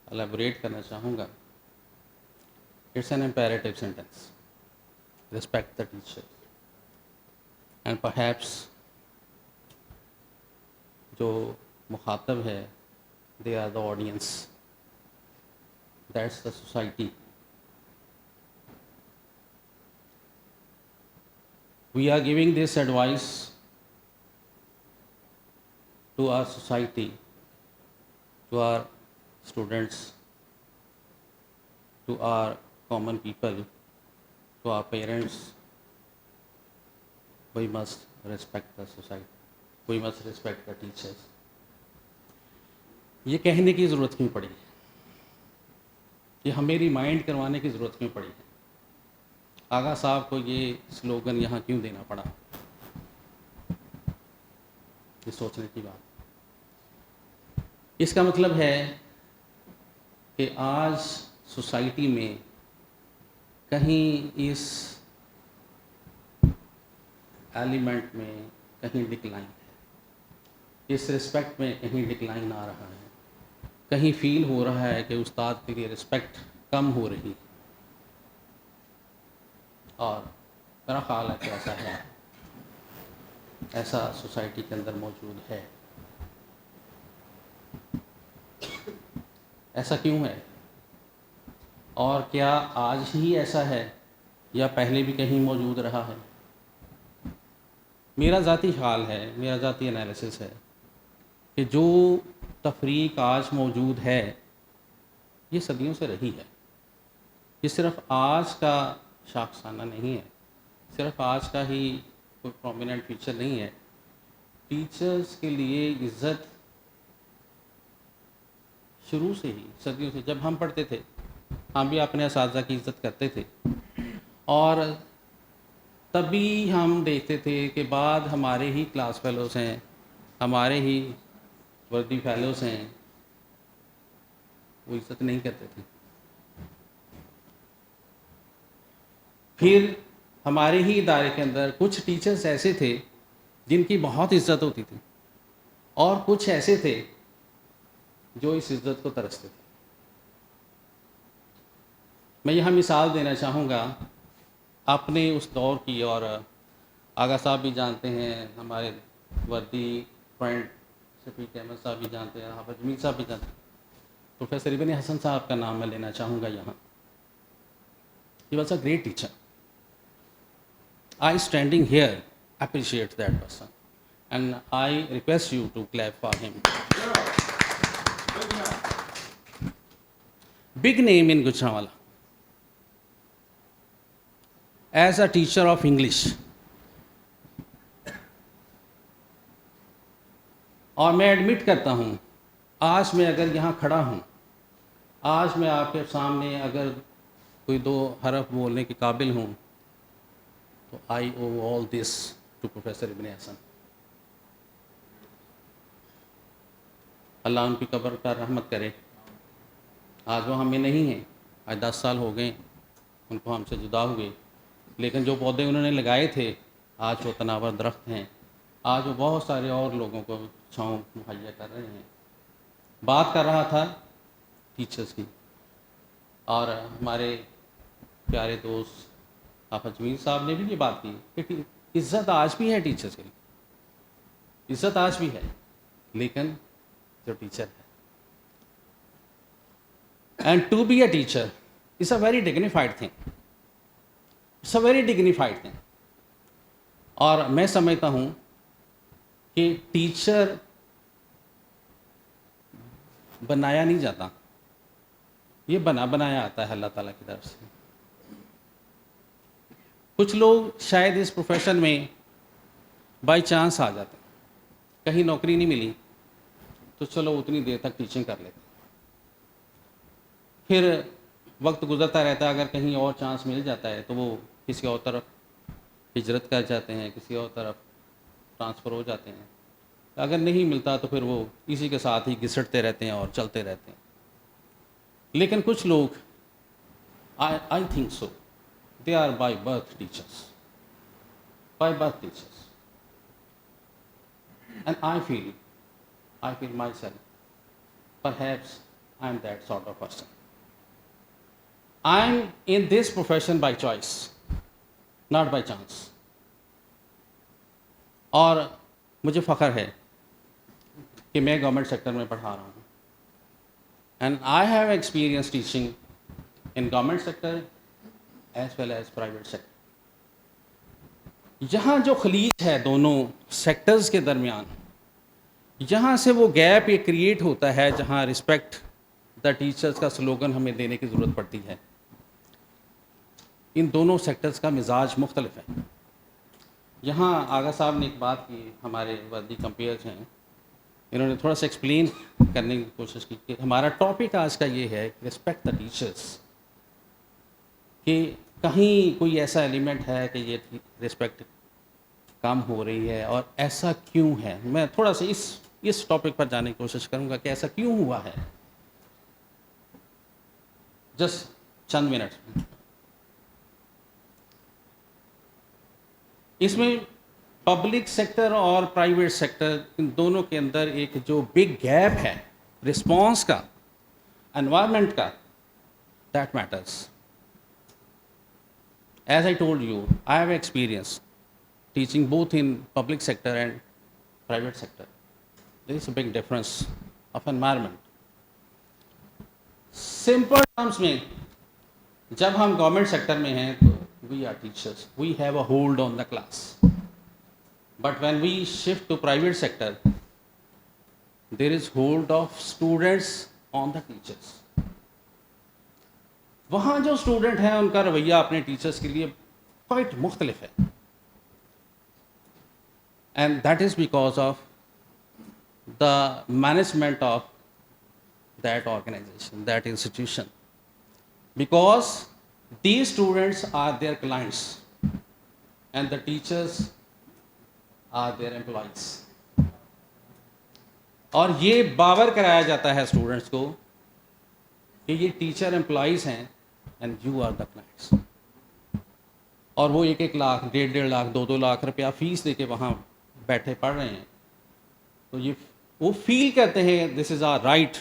الیبوریٹ کرنا چاہوں گا. It's an imperative sentence, respect the teacher. And perhaps جو مخاطب ہے they are the audience, that's the society. We are giving this advice to our society, to our students, to our common people, to our parents. We must respect the society. We must respect the teachers. یہ کہنے کی ضرورت کیوں پڑی؟ یہ ہمیں remind کروانے کی ضرورت کیوں پڑی ہے؟ آغا صاحب کو یہ سلوگن یہاں کیوں دینا پڑا؟ یہ سوچنے کی بات. اس کا مطلب ہے کہ آج سوسائٹی میں کہیں اس ایلیمنٹ میں کہیں ڈکلائن ہے، اس رسپیکٹ میں کہیں ڈکلائن آ رہا ہے، کہیں فیل ہو رہا ہے کہ استاد کے لیے رسپیکٹ کم ہو رہی ہے. اور میرا خیال ہے کہ ایسا ہے، ایسا سوسائٹی کے اندر موجود ہے. ایسا کیوں ہے؟ اور کیا آج ہی ایسا ہے یا پہلے بھی کہیں موجود رہا ہے؟ میرا ذاتی خیال ہے، میرا ذاتی انالیسس ہے کہ جو تفریق آج موجود ہے یہ صدیوں سے رہی ہے. یہ صرف آج کا شاخسانہ نہیں ہے، صرف آج کا ہی کوئی پرومیننٹ فیچر نہیں ہے. ٹیچرز کے لیے عزت شروع سے ہی، صدیوں سے، جب ہم پڑھتے تھے ہم بھی اپنے اساتذہ کی عزت کرتے تھے. اور تبھی ہم دیکھتے تھے کہ بعد ہمارے ہی کلاس فیلوز ہیں، ہمارے ہی وردی فیلوز ہیں، وہ عزت نہیں کرتے تھے. پھر ہمارے ہی ادارے کے اندر کچھ ٹیچرز ایسے تھے جن کی بہت عزت ہوتی تھی اور کچھ ایسے تھے جو اس عزت کو ترستے تھے. میں یہاں مثال دینا چاہوں گا اپنے اس دور کی, اور آغا صاحب بھی جانتے ہیں, ہمارے وردی فرینڈ شفیق احمد صاحب بھی جانتے ہیں, حافظ جمیل صاحب بھی جانتے ہیں. پروفیسر ابن حسن صاحب کا نام میں لینا چاہوں گا یہاں. He was a great teacher. I standing here appreciate that person and I request you to clap for him. Big name in Gujranwala. As a teacher of English. اور میں ایڈمٹ کرتا ہوں, آج میں اگر یہاں کھڑا ہوں, آج میں آپ کے سامنے اگر کوئی 2 حرف بولنے کے قابل ہوں, تو آئی او آل دس ٹو پروفیسر ابن حسن. اللہ ان کی قبر پر رحمت کرے. آج وہ ہمیں نہیں ہیں, آج 10 سال ہو گئے ان کو ہم سے جدا ہوئے, لیکن جو پودے انہوں نے لگائے تھے آج وہ تناور درخت ہیں. آج وہ بہت سارے اور لوگوں کو چھاؤں مہیا کر رہے ہیں. بات کر رہا تھا ٹیچرز کی, اور ہمارے پیارے دوست حافظ جمیل صاحب نے بھی یہ بات کی کہ عزت آج بھی ہے ٹیچرز کی, عزت آج بھی ہے, لیکن جو ٹیچر ہے, and to be a teacher is a very dignified thing, it's a very dignified thing. اور میں سمجھتا ہوں کہ ٹیچر بنایا نہیں جاتا, یہ بنایا آتا ہے اللہ تعالیٰ کی طرف سے. کچھ لوگ شاید اس پروفیشن میں بائی چانس آ جاتے ہیں, کہیں نوکری نہیں ملی تو چلو اتنی دیر تک ٹیچنگ کر لیتے ہیں, پھر وقت گزرتا رہتا ہے, اگر کہیں اور چانس مل جاتا ہے تو وہ کسی اور طرف ہجرت کر جاتے ہیں, کسی اور طرف ٹرانسفر ہو جاتے ہیں. اگر نہیں ملتا تو پھر وہ اسی کے ساتھ ہی گھسٹتے رہتے ہیں اور چلتے رہتے ہیں. لیکن کچھ لوگ I think so they are by birth teachers, and I feel myself, perhaps I am that sort of person. I am in this profession by choice, not by chance. اور مجھے فخر ہے کہ میں گورنمنٹ سیکٹر میں پڑھا رہا ہوں, and I have experience teaching in government sector as well as private sector. یہاں جو خلیج ہے دونوں سیکٹرز کے درمیان, یہاں سے وہ گیپ یہ کریٹ ہوتا ہے جہاں رسپیکٹ دا ٹیچرز کا سلوگن ہمیں دینے کی ضرورت پڑتی ہے. ان دونوں سیکٹرز کا مزاج مختلف ہے. یہاں آغا صاحب نے ایک بات کی, ہمارے وردی کمپیئرز ہیں, انہوں نے تھوڑا سا ایکسپلین کرنے کی کوشش کی کہ ہمارا ٹاپک آج کا یہ ہے رسپیکٹ دا ٹیچرز, کہ کہیں کوئی ایسا ایلیمنٹ ہے کہ یہ رسپیکٹ کم ہو رہی ہے, اور ایسا کیوں ہے. میں تھوڑا سا اس ٹاپک پر جانے کی کوشش کروں گا کہ ایسا کیوں ہوا ہے, جسٹ چند منٹ. اس میں پبلک سیکٹر اور پرائیویٹ سیکٹر, ان دونوں کے اندر ایک جو بگ گیپ ہے رسپانس کا, انوائرمنٹ کا, that matters. As I told you, I have experience teaching both in public sector and private sector. There is a big difference of environment. Simple terms میں جب ہم گورنمنٹ سیکٹر میں ہیں تو we are teachers, we have a hold on the class. But when we shift to private sector, there is hold of students on the teachers. وہاں جو student ہیں ان کا رویہ اپنے ٹیچرس کے لیے کوائٹ مختلف ہے, and that is because of the management of that organisation, that institution, because these students are their clients and the teachers are their employees. اور یہ باور کرایا جاتا ہے اسٹوڈنٹس کو کہ یہ ٹیچر امپلائیز ہیں and you are the clients. اور وہ 1-1 لاکھ 1.5 لاکھ 2-2 لاکھ روپیہ فیس دے کے وہاں بیٹھے پڑھ رہے ہیں. تو یہ وہ فیل کرتے ہیں دس از آر رائٹ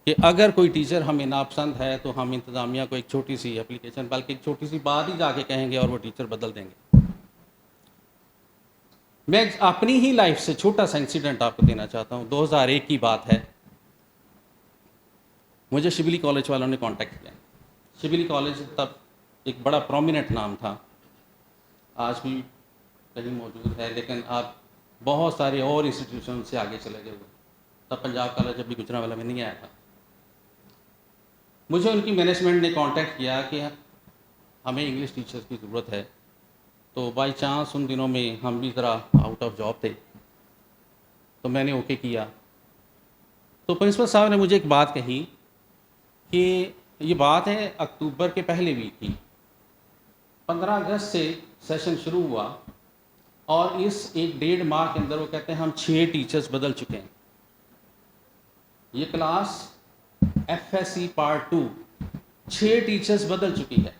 کہ اگر کوئی ٹیچر ہمیں ناپسند ہے تو ہم انتظامیہ کو ایک چھوٹی سی اپلیکیشن بلکہ ایک چھوٹی سی بات ہی جا کے کہیں گے اور وہ ٹیچر بدل دیں گے. میں اپنی ہی لائف سے چھوٹا سا انسیڈنٹ آپ کو دینا چاہتا ہوں. 2001 کی بات ہے. مجھے شبلی کالج والوں نے کانٹیکٹ کیا. شبلی کالج تب ایک بڑا پرومیننٹ نام تھا, آج بھی کہیں موجود ہے, لیکن آپ بہت سارے اور انسٹیٹیوشن سے آگے چلے گئے ہوئے. تب پنجاب کالج ابھی گجرانوالہ میں نہیں آیا تھا. مجھے ان کی مینجمنٹ نے کانٹیکٹ کیا کہ ہمیں انگلش ٹیچر کی ضرورت ہے. تو بائی چانس ان دنوں میں ہم بھی ذرا آؤٹ آف جاب تھے, تو میں نے اوکے کیا. تو پرنسپل صاحب نے مجھے ایک بات کہی کہ یہ بات ہے اکتوبر کے پہلے ویک کی, 15 اگست سے سیشن شروع ہوا اور اس 1-1.5 ماہ کے اندر وہ کہتے ہیں ہم 6 ٹیچرز بدل چکے ہیں. یہ class F S C part 2 6 teachers بدل چکی ہے.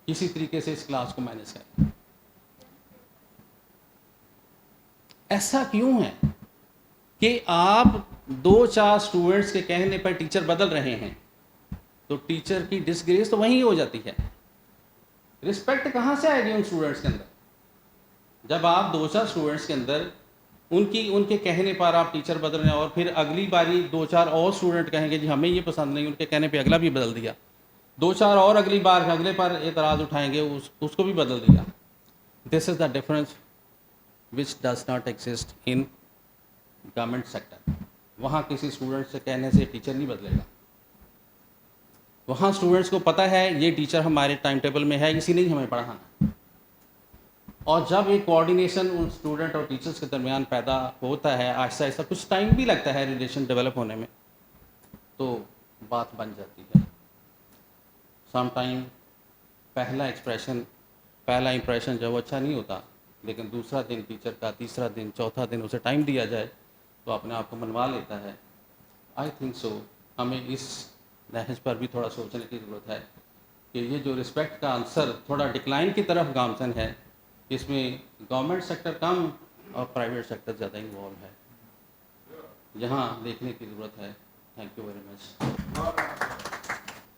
کسی طریقے سے اس کلاس کو مینیج کریں. ایسا کیوں ہے کہ آپ 2-4 اسٹوڈنٹس کے کہنے پر ٹیچر بدل رہے ہیں, تو ٹیچر کی ڈسگریس تو وہیں ہو جاتی ہے. رسپیکٹ کہاں سے آئے گی ان اسٹوڈنٹس کے اندر جب آپ 2-4 اسٹوڈنٹس کے اندر ان کے کہنے پر آپ ٹیچر بدل رہے ہیں, اور پھر اگلی باری 2-4 اور اسٹوڈنٹ کہیں گے جی ہمیں یہ پسند نہیں, ان کے کہنے پہ اگلا بھی بدل دیا. 2-4 اور اگلی بار اگلے پر اعتراض اٹھائیں گے, اس کو بھی بدل دیا. This is the difference which does not exist in government sector. وہاں کسی اسٹوڈنٹ سے کہنے سے ٹیچر نہیں بدلے گا. وہاں اسٹوڈنٹس کو پتہ ہے یہ ٹیچر ہمارے ٹائم ٹیبل میں ہے, اسی نے ہمیں پڑھانا. اور جب ایک کوآرڈینیشن ان اسٹوڈنٹ اور ٹیچرس کے درمیان پیدا ہوتا ہے, آہستہ آہستہ کچھ ٹائم بھی لگتا ہے ریلیشن ڈیولپ ہونے میں, تو بات بن جاتی ہے. سم ٹائم پہلا امپریشن جب وہ اچھا نہیں ہوتا, لیکن دوسرا دن ٹیچر کا, تیسرا دن, چوتھا دن اسے ٹائم دیا جائے تو اپنے آپ کو منوا لیتا ہے. آئی تھنک سو ہمیں اس نہج پر بھی تھوڑا سوچنے کی ضرورت ہے کہ یہ جو رسپیکٹ کا عنصر تھوڑا ڈکلائن کی طرف گامزن ہے, اس میں گورنمنٹ سیکٹر کم اور پرائیویٹ سیکٹر زیادہ انوالو ہے. یہاں دیکھنے کی ضرورت ہے. تھینک یو ویری مچ.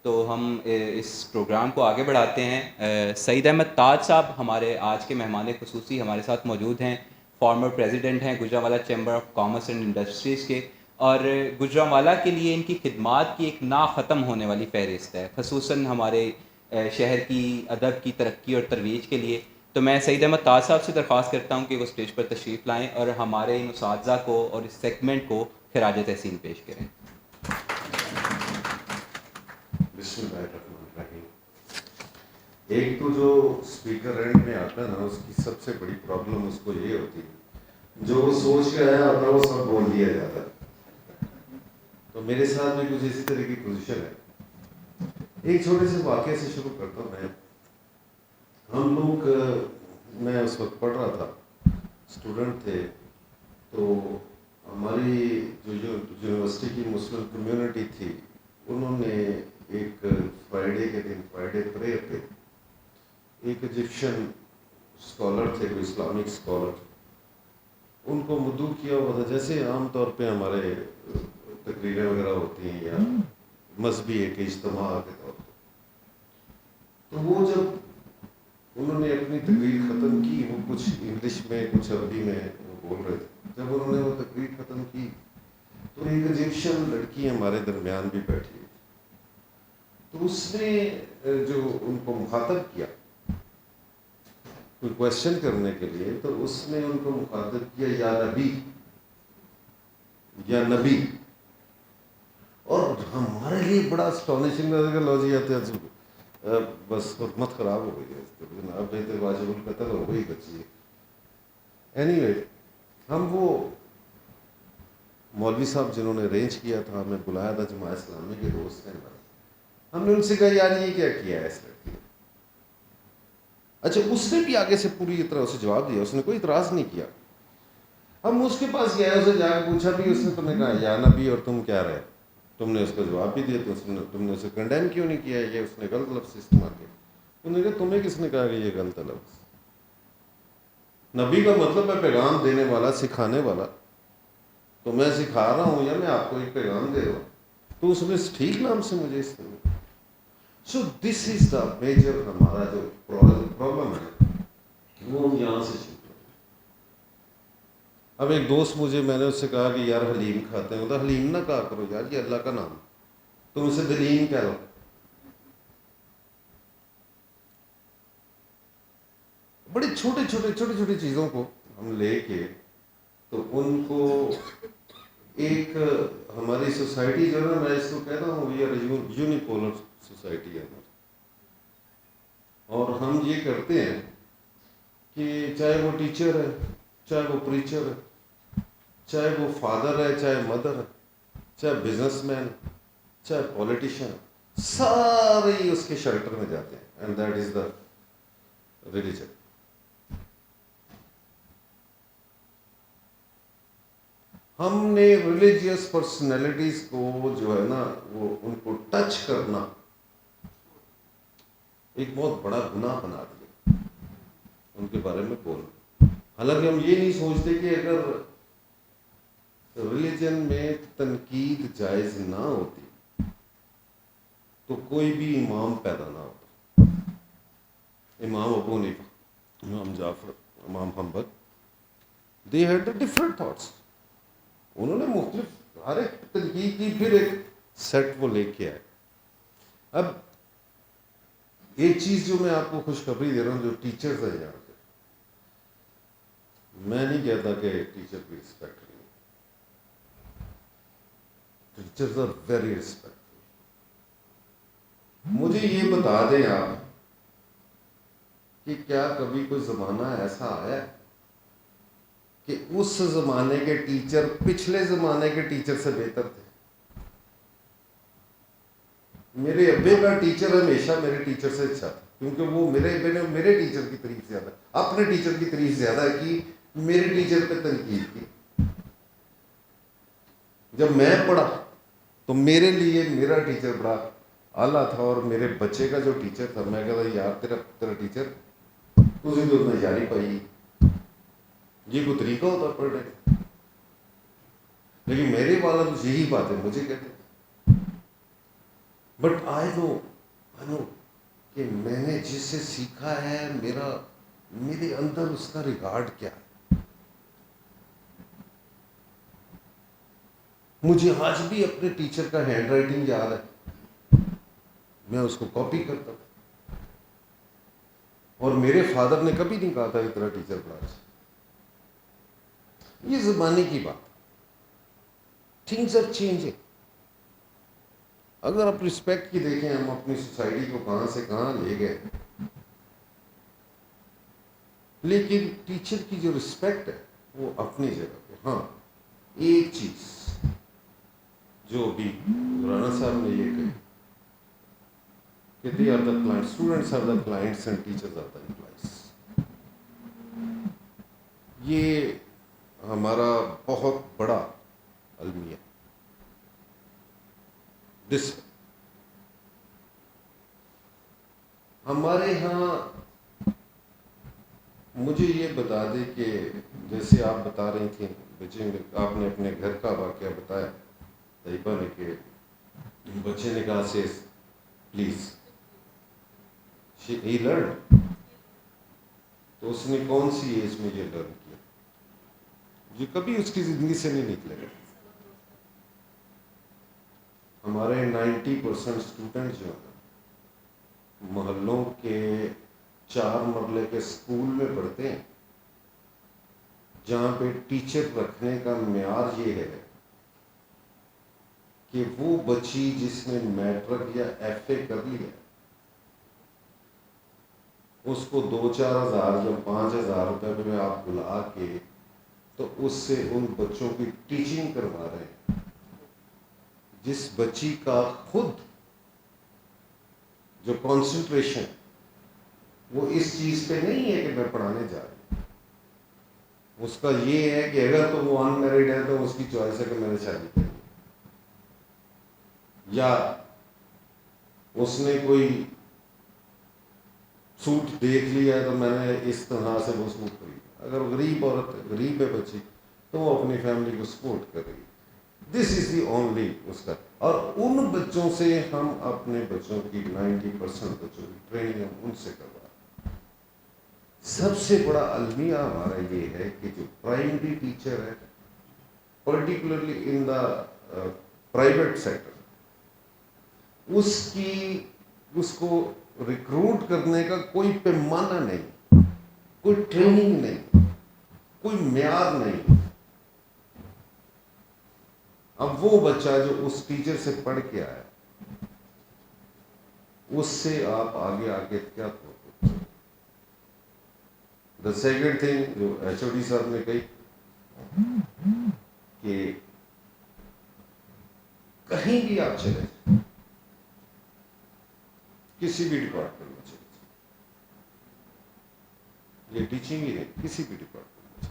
تو ہم اس پروگرام کو آگے بڑھاتے ہیں. سعید احمد تاج صاحب ہمارے آج کے مہمان خصوصی ہمارے ساتھ موجود ہیں. فارمر پریزیڈنٹ ہیں Gujranwala chamber of commerce and industries کے, اور گجرانوالہ کے لیے ان کی خدمات کی ایک نا ختم ہونے والی فہرست ہے, خصوصاً ہمارے شہر کی ادب کی ترقی اور ترویج کے لیے. تو میں سعید احمد تاج صاحب سے درخواست کرتا ہوں کہ وہ اسٹیج پر تشریف لائیں اور ہمارے ان اساتذہ کو اور اس سیگمنٹ کو خراج تحسین پیش کریں. بسم اللہ الرحمن الرحیم. ایک تو جو اسپیکر اینڈ میں آتا ہے نا, اس کی سب سے بڑی پرابلم اس کو یہ ہوتی ہے جو وہ سوچ کے آیا ہوتا ہے وہ سب بول دیا جاتا ہے. تو میرے ساتھ بھی کچھ اسی طرح کی پوزیشن ہے. ایک چھوٹے سے واقعے سے شروع کرتا ہوں میں. ہم لوگ, میں اس وقت پڑھ رہا تھا, اسٹوڈنٹ تھے, تو ہماری جو یونیورسٹی کی مسلم کمیونٹی تھی, انہوں نے ایک فرائیڈے کے دن, فرائیڈے پریئر پہ, ایک ایجپشین اسکالر تھے, کوئی اسلامک اسکالر, ان کو مدعو کیا ہوا تھا. جیسے عام طور پہ ہمارے تقریریں وغیرہ ہوتی ہیں یا مذہبی ایک اجتماع کے طور پر, تو وہ جب انہوں نے اپنی تقریر ختم کی, وہ کچھ انگلش میں کچھ عربی میں وہ بول رہے تھے, جب انہوں نے وہ تقریر ختم کی تو ایک ایجپشین لڑکی ہمارے درمیان بھی بیٹھی, تو اس نے جو ان کو مخاطب کیا کوئی کویشچن کرنے کے لیے, تو اس نے ان کو مخاطب کیا یا نبی, یا نبی. اور ہمارے لیے بڑا اسٹانشنگ لگا, لو جی آتے بس حکمت خراب ہو گئی ہے, جناب بہتر واجب القتل ہو گئی بچی ہے. اینی وے, ہم وہ مولوی صاحب جنہوں نے ارینج کیا تھا, ہمیں بلایا تھا, جماعت اسلامی کے دوست ہیں, ہم نے ان سے کہا یار یہ کیا کیا ہے اس لڑکی نے. اچھا, اس نے بھی آگے سے پوری طرح اسے جواب دیا, اس نے کوئی اعتراض نہیں کیا. ہم اس کے پاس گئے, اسے جا کے پوچھا بھی, اس نے تمہیں کہا یا نبی اور تم کیا رہے. تم نے اس کا جواب بھی دیا، تم نے اسے کنڈیم کیوں نہیں کیا یہ اس نے غلط لفظ استعمال کیا؟ انہوں نے کہا تمہیں کس نے کہا کہ یہ غلط لفظ؟ نبی کا مطلب ہے پیغام دینے والا، سکھانے والا. تو میں سکھا رہا ہوں یا میں آپ کو ایک پیغام دے رہا ہوں، تو اس میں ٹھیک نام سے مجھے استعمال. سو دس از دا میجر ہمارا جو پرابلم ہے وہ ہم یہاں سے شروع کریں. اب ایک دوست میں نے اس سے کہا کہ یار حلیم کھاتے ہیں، تو حلیم نہ کہا کرو یار، یہ اللہ کا نام، تم اسے دلیم کہہ لو. بڑی چھوٹی چیزوں کو ہم لے کے تو ان کو ایک ہماری سوسائٹی جو ہے نا، میں اس کو کہتا ہوں وی آر یونیپولر سوسائٹی ہے ہماری. اور ہم یہ کرتے ہیں کہ چاہے وہ ٹیچر ہے، چاہے وہ پریچر ہے، چاہے وہ فادر ہے، چاہے مدر ہے، چاہے بزنس مین، چاہے پولیٹیشین، سارے ہی اس کے شیلٹر میں جاتے ہیں. And that is the religion. ہم نے ریلیجیس پرسنالٹیز کو جو ہے نا وہ ان کو ٹچ کرنا ایک بہت بڑا گناہ بنا دیا، ان کے بارے میں بولنا. حالانکہ ہم یہ نہیں سوچتے کہ اگر ریلیجن میں تنقید جائز نہ ہوتی تو کوئی بھی امام پیدا نہ ہوتا. امام ابو حنیفہ، امام جعفر، امام حنبل، they had the different thoughts. انہوں نے مختلف ہر ایک تنقید کی، پھر ایک سیٹ وہ لے کے آئے. اب ایک چیز جو میں آپ کو خوشخبری دے رہا ہوں، جو ٹیچرز ہیں یہاں پہ، میں نہیں کہتا کہ ٹیچر کی رسپیکٹ نہیں، ٹیچرز آر ویری رسپیکٹفل. مجھے یہ بتا دیں آپ کہ کیا کبھی کوئی زمانہ ایسا آیا کہ اس زمانے کے ٹیچر پچھلے زمانے کے ٹیچر سے بہتر تھے؟ میرے ابے کا ٹیچر ہمیشہ میرے ٹیچر سے اچھا تھا، کیونکہ وہ میرے ابے نے میرے ٹیچر کی تعریف زیادہ، اپنے ٹیچر کی تعریف زیادہ کی، میرے ٹیچر پہ تنقید کی. جب میں پڑھا تو میرے لیے میرا ٹیچر بڑا اعلیٰ تھا، اور میرے بچے کا جو ٹیچر تھا میں کہتا یار تیرا ٹیچر تجھے تو اتنا یاری پائی، یہ کوئی طریقہ ہوتا پڑھنے کا؟ لیکن میرے والد یہی باتیں مجھے کہتے. بٹ آئی نو کہ میں نے جس سے سیکھا ہے میرے اندر اس کا ریگارڈ کیا ہے. مجھے آج بھی اپنے ٹیچر کا ہینڈ رائٹنگ یاد ہے، میں اس کو کاپی کرتا تھا. اور میرے فادر نے کبھی نہیں کہا تھا کہ تیرا ٹیچر بڑا اچھا. یہ زمانے کی بات، تھنگز آر چینجنگ. اگر آپ رسپیکٹ کی دیکھیں، ہم اپنی سوسائٹی کو کہاں سے کہاں لے گئے، لیکن ٹیچر کی جو رسپیکٹ ہے وہ اپنی جگہ پہ. ہاں ایک چیز جو بھی رانا صاحب نے یہ کہی کہ they are the clients, students are the clients and teachers are the employees. یہ ہمارا بہت بڑا المیہ. ہمارے ہاں مجھے یہ بتا دے کہ جیسے آپ بتا رہی تھیں بچے، آپ نے اپنے گھر کا واقعہ بتایا طیبہ نے، کہ بچے نے کہا سے پلیز ہی لرن، تو اس نے کون سی ایج میں یہ لرن کیا؟ یہ کبھی اس کی زندگی سے نہیں نکلے گا. ہمارے 90% اسٹوڈنٹ جو ہیں محلوں کے 4 مرلے کے اسکول میں پڑھتے ہیں، جہاں پہ ٹیچر رکھنے کا معیار یہ ہے کہ وہ بچی جس نے میٹرک یا ایف اے کر لیا اس کو 2-4 ہزار یا 5,000 روپے میں آپ بلا کے تو اس سے ان بچوں کی ٹیچنگ کروا رہے ہیں، جس بچی کا خود جو کانسنٹریشن وہ اس چیز پہ نہیں ہے کہ میں پڑھانے جا رہا ہوں، اس کا یہ ہے کہ اگر تو وہ ان میرڈ ہے تو اس کی چوائس ہے کہ میں نے شادی کرنی. یا اس نے کوئی سوٹ دیکھ لیا ہے تو میں نے اس طرح سے وہ سوٹ خریدا. اگر غریب عورت ہے, غریب ہے بچی, تو وہ اپنی فیملی کو سپورٹ کر رہی ہے. دس از دی اونلی اس کا. اور ان بچوں سے ہم اپنے بچوں کی 90% بچوں کی ٹریننگ ہم ان سے کروا رہے ہیں. سب سے بڑا المیہ ہمارا یہ ہے کہ جو پرائمری ٹیچر ہے, particularly in the private sector, اس کو ریکروٹ کرنے کا کوئی پیمانہ نہیں, کوئی ٹریننگ نہیں, کوئی معیار نہیں. اب وہ بچہ جو اس ٹیچر سے پڑھ کے آیا, اس سے آپ آگے آگے کیا ہوتے. دا سیکنڈ تھنگ جو ایچ او ڈی صاحب نے کہی کہ کہیں بھی آپ چلے جائیں, کسی بھی ڈپارٹمنٹ میں چلے جائیں, یہ ٹیچنگ ہی نہیں, کسی بھی ڈپارٹمنٹ میں چلے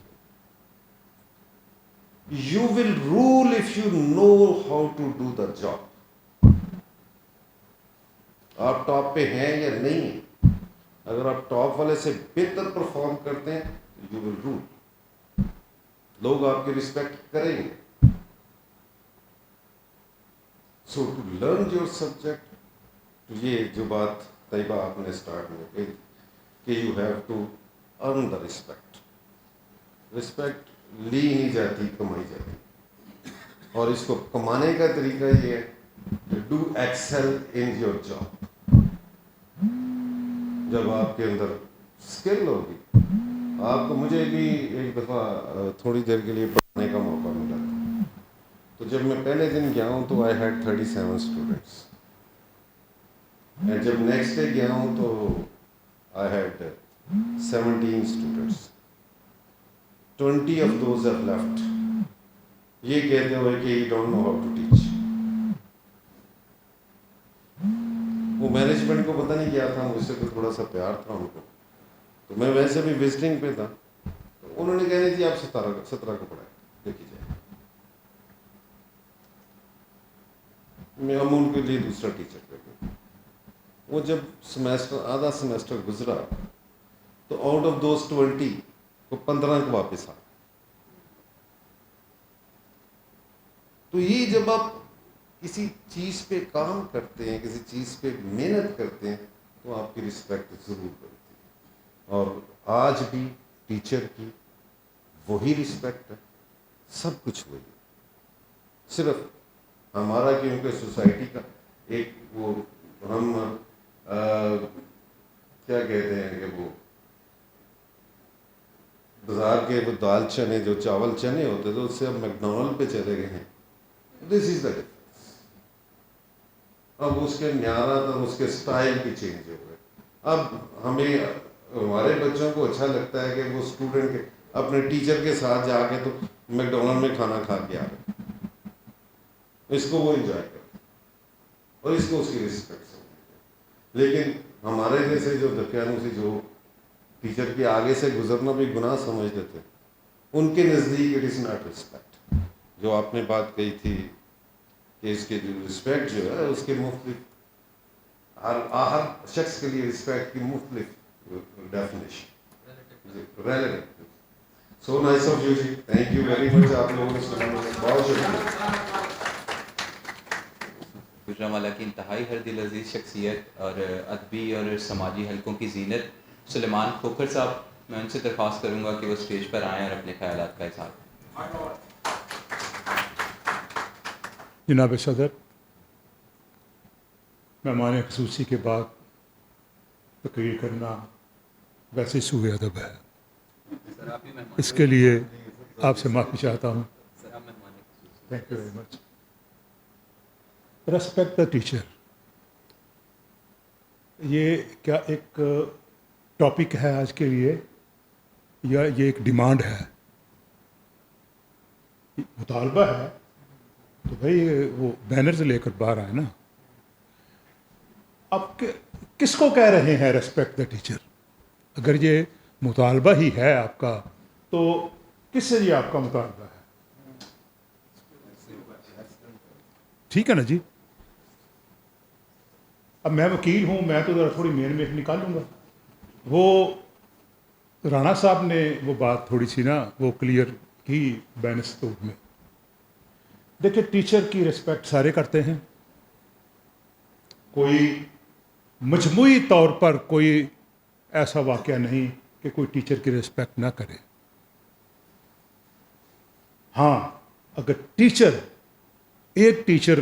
جائیں, you will rule of you know how to do the job. آپ ٹاپ پہ ہیں یا نہیں ہیں, اگر آپ ٹاپ والے سے بہتر پرفارم کرتے ہیں تو یو ول رول. لوگ آپ کی رسپیکٹ کریں گے. سو ٹو لرن یور سبجیکٹ, یہ جو بات طیبہ آپ نے اسٹارٹ میں کہی کہ you have to earn the respect. Respect لی نہیں جاتی, کمائی جاتی. اور اس کو کمانے کا طریقہ یہ ہے to do excel in your job. جب آپ کے اندر اسکل ہوگی, آپ کو, مجھے بھی ایک دفعہ تھوڑی دیر کے لیے پڑھنے کا موقع ملا تھا, تو جب میں پہلے دن گیا ہوں تو آئی ہیڈ 37 اسٹوڈنٹس, اینڈ جب نیکسٹ ڈے گیا ہوں تو I had 17 students. 20 of those have left, یہ کہتے ہوئے کہ you don't know how to teach. وہ مینجمنٹ کو پتہ نہیں کیا تھا, مجھ سے تو تھوڑا سا پیار تھا ان کو, تو میں ویسے بھی وزٹنگ پہ تھا, تو انہوں نے کہنے تھی آپ 17 کو پڑھائیں, دیکھی جائے. میں ہم ان کے لیے دوسرا ٹیچر کر گیا. وہ جب سیمیسٹر, آدھا سیمیسٹر گزرا, تو آؤٹ آف دوز 20 کو 15 کو واپس آ. تو یہ جب آپ کسی چیز پہ کام کرتے ہیں, کسی چیز پہ محنت کرتے ہیں, تو آپ کی رسپیکٹ ضرور بنتی ہے. اور آج بھی ٹیچر کی وہی رسپیکٹ ہے, سب کچھ وہی. صرف ہمارا کیونکہ سوسائٹی کا ایک وہ ہم کیا کہتے ہیں کہ وہ بازار کے وہ دال چنے, جو چاول چنے ہوتے تھے, اس سے اب میکڈونلڈ پہ چلے گئے ہیں. دس از دا ڈفرنس. اب اس کے معیارات اور اس کے سٹائل بھی چینج ہو گئے. اب ہمیں, ہمارے بچوں کو اچھا لگتا ہے کہ وہ اسٹوڈنٹ کے اپنے ٹیچر کے ساتھ جا کے تو میکڈونلڈ میں کھانا کھا کے آ رہے, اس کو وہ انجوائے کرتے اور اس کو اس کی رسپیکٹ سمجھتے. لیکن ہمارے جیسے جو دقیانوسی جو ٹیچر کے آگے سے گزرنا بھی گناہ سمجھتے تھے, ان کے نزدیک اٹ از ناٹ رسپیکٹ. جو آپ نے بات کہی تھی کہ اس کے جو رسپیکٹ جو ہے اس کے مختلف, ہر شخص کے لیے رسپیکٹ کی مختلف definition, relative. So nice of you جی, تھینک یو ویری مچ. آپ لوگوں نے سنا, بہت شکریہ. گوجرانوالہ کی انتہائی ہر دل عزیز شخصیت اور ادبی اور سماجی حلقوں کی زینت سلیمان کھوکھر صاحب, میں ان سے درخواست کروں گا کہ وہ اسٹیج پر آئیں اور اپنے خیالات کا اظہار کریں. جناب صدر, مہمان خصوصی کے بعد تقریر کرنا ویسے سوء ادب ہے, اس کے لیے آپ سے معافی چاہتا ہوں. Thank you very much. Respect the teacher, یہ کیا ایک ٹاپک ہے آج کے لیے, یا یہ ایک ڈیمانڈ ہے؟ مطالبہ ہے تو بھائی وہ بینرز لے کر باہر آئے نا. آپ کس کو کہہ رہے ہیں ریسپیکٹ دا ٹیچر؟ اگر یہ مطالبہ ہی ہے آپ کا, تو کس سے یہ آپ کا مطالبہ ہے؟ ٹھیک ہے نا جی. اب میں وکیل ہوں, میں تو ذرا تھوڑی مین میٹ نکال لوں گا. وہ رانا صاحب نے وہ بات تھوڑی سی نا وہ کلیئر کی بینستوب میں. دیکھیں ٹیچر کی رسپیکٹ سارے کرتے ہیں, کوئی مجموعی طور پر کوئی ایسا واقعہ نہیں کہ کوئی ٹیچر کی رسپیکٹ نہ کرے. ہاں اگر ایک ٹیچر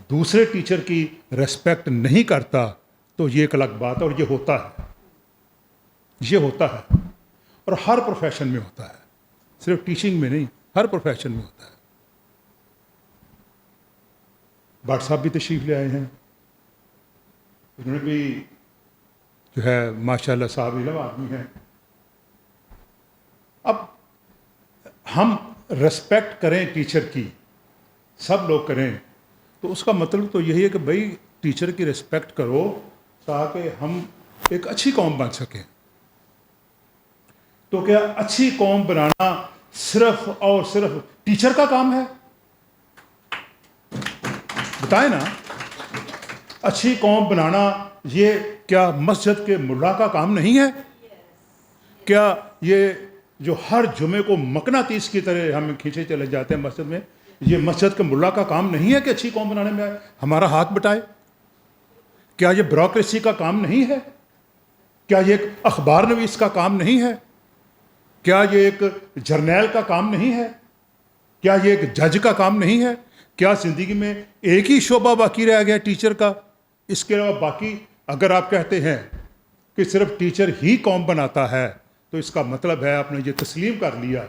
دوسرے ٹیچر کی رسپیکٹ نہیں کرتا تو یہ ایک الگ بات ہے, اور یہ ہوتا ہے اور ہر پروفیشن میں ہوتا ہے, صرف ٹیچنگ میں نہیں, ہر پروفیشن میں ہوتا ہے. بٹ صاحب بھی تشریف لے آئے ہیں, انہوں نے بھی جو ہے ماشاء اللہ صاحب علم آدمی ہیں. اب ہم رسپیکٹ کریں ٹیچر کی, سب لوگ کریں, تو اس کا مطلب تو یہی ہے کہ بھائی ٹیچر کی رسپیکٹ کرو تاکہ ہم ایک اچھی قوم بن سکیں. تو کیا اچھی قوم بنانا صرف اور صرف ٹیچر کا کام ہے؟ بتائیں نا, اچھی قوم بنانا یہ کیا مسجد کے ملا کا کام نہیں ہے؟ کیا یہ جو ہر جمعے کو مقناطیس کی طرح ہم کھینچے چلے جاتے ہیں مسجد میں, یہ مسجد کے ملا کا کام نہیں ہے کہ اچھی قوم بنانے میں ہمارا ہاتھ بٹائے؟ کیا یہ بیوروکریسی کا کام نہیں ہے؟ کیا یہ ایک اخبار نویس کا کام نہیں ہے؟ کیا یہ ایک جرنیل کا کام نہیں ہے؟ کیا یہ ایک جج کا کام نہیں ہے؟ کیا زندگی میں ایک ہی شعبہ باقی رہ گیا ٹیچر کا؟ اس کے علاوہ باقی اگر آپ کہتے ہیں کہ صرف ٹیچر ہی قوم بناتا ہے تو اس کا مطلب ہے آپ نے یہ تسلیم کر لیا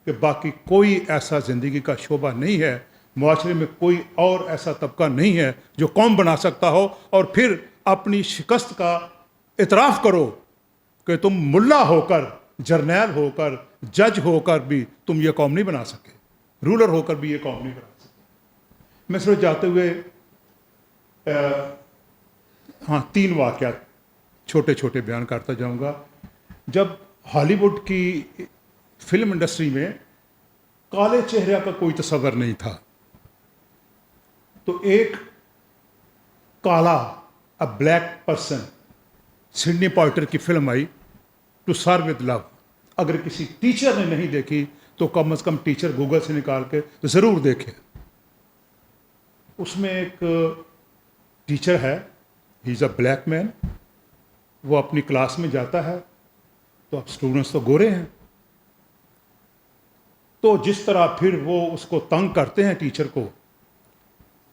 کہ باقی کوئی ایسا زندگی کا شعبہ نہیں ہے, معاشرے میں کوئی اور ایسا طبقہ نہیں ہے جو قوم بنا سکتا ہو, اور پھر اپنی شکست کا اعتراف کرو کہ تم ملا ہو کر, جرنیل ہو کر, جج ہو کر بھی تم یہ قوم نہیں بنا سکے, رولر ہو کر بھی یہ قوم نہیں بنا سکے. میں صرف جاتے ہوئے 3 واقعات چھوٹے چھوٹے بیان کرتا جاؤں گا. جب ہالی ووڈ کی فلم انڈسٹری میں کالے چہرے کا کوئی تصور نہیں تھا, تو ایک کالا بلیک پرسن سڈنی پوائٹر کی film I to sir with love. اگر کسی ٹیچر نے نہیں دیکھی تو کم از کم ٹیچر گوگل سے نکال کے ضرور دیکھے. اس میں ایک ٹیچر ہے, ہی از اے بلیک مین, وہ اپنی کلاس میں جاتا ہے تو اب اسٹوڈنٹس تو گورے ہیں, تو جس طرح پھر وہ اس کو تنگ کرتے ہیں ٹیچر کو,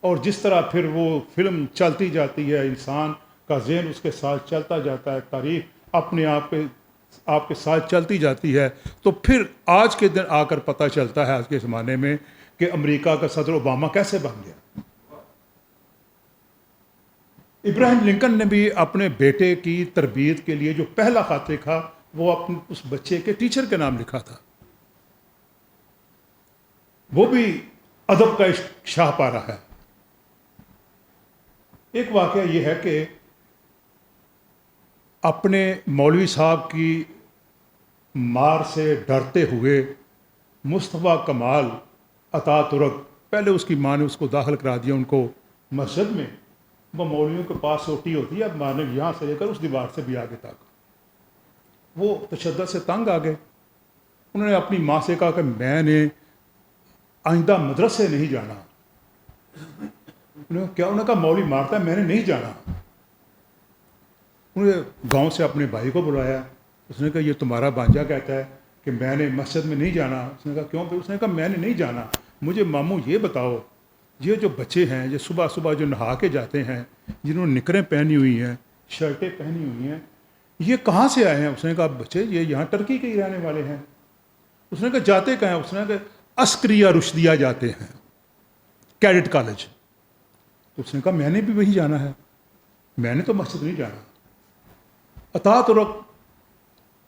اور جس طرح پھر وہ فلم چلتی جاتی ہے, انسان کا ذہن اس کے ساتھ چلتا جاتا ہے, تاریخ اپنے آپ کے ساتھ چلتی جاتی ہے, تو پھر آج کے دن آ کر پتہ چلتا ہے آج کے زمانے میں کہ امریکہ کا صدر اوباما کیسے بن گیا. ابراہیم لنکن نے بھی اپنے بیٹے کی تربیت کے لیے جو پہلا خط لکھا وہ اپنے اس بچے کے ٹیچر کے نام لکھا تھا. وہ بھی ادب کا شاہپارہ ہے. ایک واقعہ یہ ہے کہ اپنے مولوی صاحب کی مار سے ڈرتے ہوئے مصطفیٰ کمال عطا ترک, پہلے اس کی ماں نے اس کو داخل کرا دیا ان کو مسجد میں. وہ مولویوں کے پاس سوٹی ہوتی ہے, اب ماں نے یہاں سے لے کر اس دیوار سے بھی آگے تک. وہ تشدد سے تنگ آ گئے. انہوں نے اپنی ماں سے کہا کہ میں نے آئندہ مدرسے نہیں جانا. انہوں نے کہا مولوی مارتا ہے, میں نے نہیں جانا. انہوں نے گاؤں سے اپنے بھائی کو بلایا. اس نے کہا یہ تمہارا بانجا کہتا ہے کہ میں نے مسجد میں نہیں جانا. اس نے کہا کیوں؟ اس نے کہا میں نے نہیں جانا. مجھے ماموں یہ بتاؤ, یہ جو بچے ہیں یہ صبح صبح جو نہا کے جاتے ہیں, جنہوں نے نکریں پہنی ہوئی ہیں, شرٹیں پہنی ہوئی ہیں, یہ کہاں سے آئے ہیں؟ اس نے کہا بچے یہ یہاں ٹرکی کے ہی رہنے والے ہیں. اس نے کہا جاتے کہاں ہیں؟ اس نے کہا عسکریہ رشدیہ جاتے ہیں, کیڈٹ کالج. تو اس نے کہا میں نے بھی وہی جانا ہے, میں نے تو مسجد نہیں جانا. عطا ترک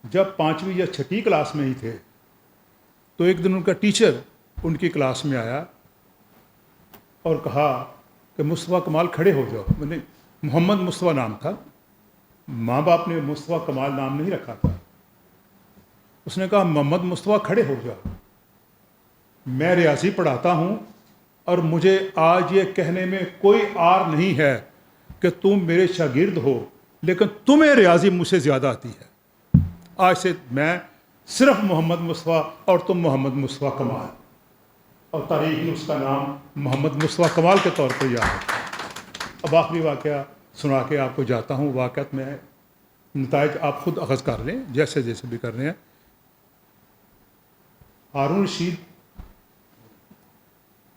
جب 5ویں یا 6ٹھی کلاس میں ہی تھے تو ایک دن ان کا ٹیچر ان کی کلاس میں آیا اور کہا کہ مصطفیٰ کمال کھڑے ہو جاؤ. میں نے محمد مصطفیٰ نام تھا, ماں باپ نے مصطفیٰ کمال نام نہیں رکھا تھا. اس نے کہا محمد مصطفیٰ کھڑے ہو جاؤ, میں ریاضی پڑھاتا ہوں اور مجھے آج یہ کہنے میں کوئی عار نہیں ہے کہ تم میرے شاگرد ہو لیکن تمہیں ریاضی مجھ سے زیادہ آتی ہے. آج سے میں صرف محمد مصطفیٰ اور تم محمد مصطفیٰ کمال, اور تاریخ میں اس کا نام محمد مصطفیٰ کمال کے طور پر یاد ہے. اب آخری واقعہ سنا کے آپ کو جاتا ہوں. واقعات میں نتائج آپ خود اخذ کر لیں جیسے جیسے بھی کر رہے ہیں. ہارون رشید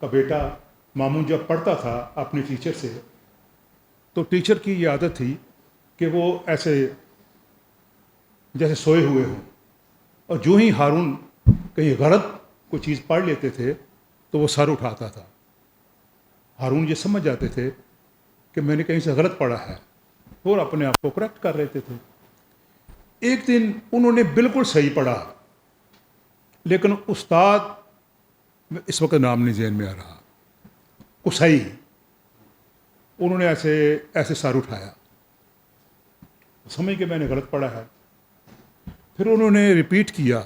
کا بیٹا مامون جب پڑھتا تھا اپنے ٹیچر سے تو ٹیچر کی یہ عادت تھی کہ وہ ایسے جیسے سوئے ہوئے ہوں, اور جو ہی ہارون کہیں غلط کوئی چیز پڑھ لیتے تھے تو وہ سر اٹھاتا تھا. ہارون یہ سمجھ جاتے تھے کہ میں نے کہیں سے غلط پڑھا ہے اور اپنے آپ کو کریکٹ کر لیتے تھے. ایک دن انہوں نے بالکل صحیح پڑھا لیکن استاد, اس وقت نام نہیں ذہن میں آ رہا, قصی, انہوں نے ایسے سر اٹھایا, سمجھ کے میں نے غلط پڑھا ہے. پھر انہوں نے ریپیٹ کیا.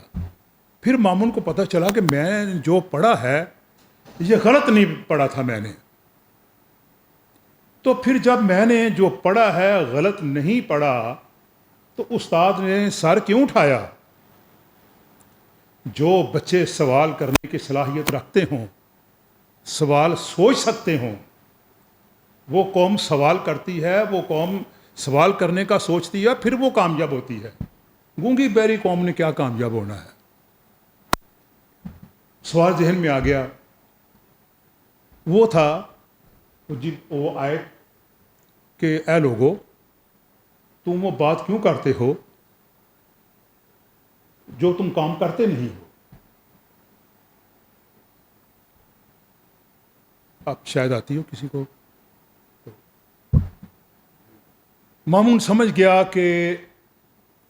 پھر مامون کو پتہ چلا کہ میں نے جو پڑھا ہے یہ غلط نہیں پڑھا تھا میں نے. تو پھر جب میں نے جو پڑھا ہے غلط نہیں پڑھا تو استاد نے سر کیوں اٹھایا؟ جو بچے سوال کرنے کی صلاحیت رکھتے ہوں, سوال سوچ سکتے ہوں, وہ قوم سوال کرتی ہے, وہ قوم سوال کرنے کا سوچتی ہے, پھر وہ کامیاب ہوتی ہے. گونگی بہری قوم نے کیا کامیاب ہونا ہے؟ سوال ذہن میں آ گیا. وہ تھا وہ آئے کہ اے لوگو تم وہ بات کیوں کرتے ہو جو تم کام کرتے نہیں ہو. اب شاید آتی ہو کسی کو. مامون سمجھ گیا کہ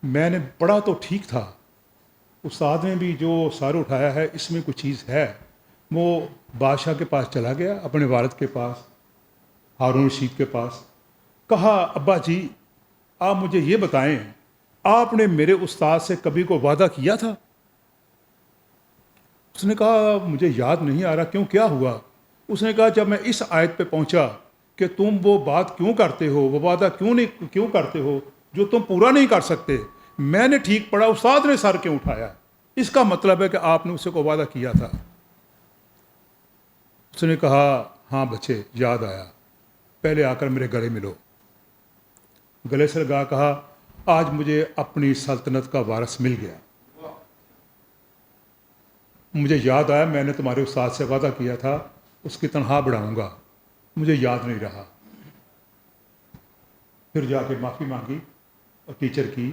میں نے پڑھا تو ٹھیک تھا, استاد نے بھی جو سر اٹھایا ہے اس میں کچھ چیز ہے. وہ بادشاہ کے پاس چلا گیا, اپنے والد کے پاس, ہارون رشید کے پاس. کہا ابا جی آپ مجھے یہ بتائیں, آپ نے میرے استاد سے کبھی کو وعدہ کیا تھا؟ اس نے کہا مجھے یاد نہیں آ رہا, کیوں کیا ہوا؟ اس نے کہا جب میں اس آیت پہ پہنچا کہ تم وہ بات کیوں کرتے ہو, وہ وعدہ کیوں کرتے ہو جو تم پورا نہیں کر سکتے, میں نے ٹھیک پڑھا, استاد نے سر کیوں اٹھایا؟ اس کا مطلب ہے کہ آپ نے اسے کو وعدہ کیا تھا. اس نے کہا ہاں بچے یاد آیا, پہلے آ کر میرے گلے ملو. گلے سے لگا, کہا آج مجھے اپنی سلطنت کا وارث مل گیا. مجھے یاد آیا میں نے تمہارے استاد سے وعدہ کیا تھا اس کی تنخواہ بڑھاؤں گا, مجھے یاد نہیں رہا. پھر جا کے معافی مانگی اور ٹیچر کی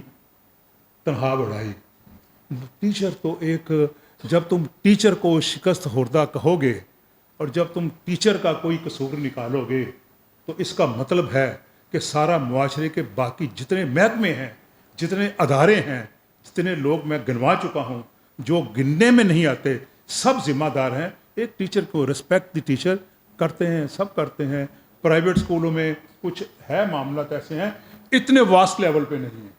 تنخواہ بڑھائی. ٹیچر تو ایک, جب تم ٹیچر کو شکست خوردہ کہو گے اور جب تم ٹیچر کا کوئی قصور نکالو گے تو اس کا مطلب ہے کہ سارا معاشرے کے باقی جتنے محکمے ہیں, جتنے ادارے ہیں, جتنے لوگ میں گنوا چکا ہوں جو گننے میں نہیں آتے, سب ذمہ دار ہیں. ایک ٹیچر کو رسپیکٹ دی ٹیچر کرتے ہیں, سب کرتے ہیں. پرائیویٹ اسکولوں میں کچھ ہے معاملات ایسے ہیں, اتنے واسٹ لیول پہ نہیں ہیں,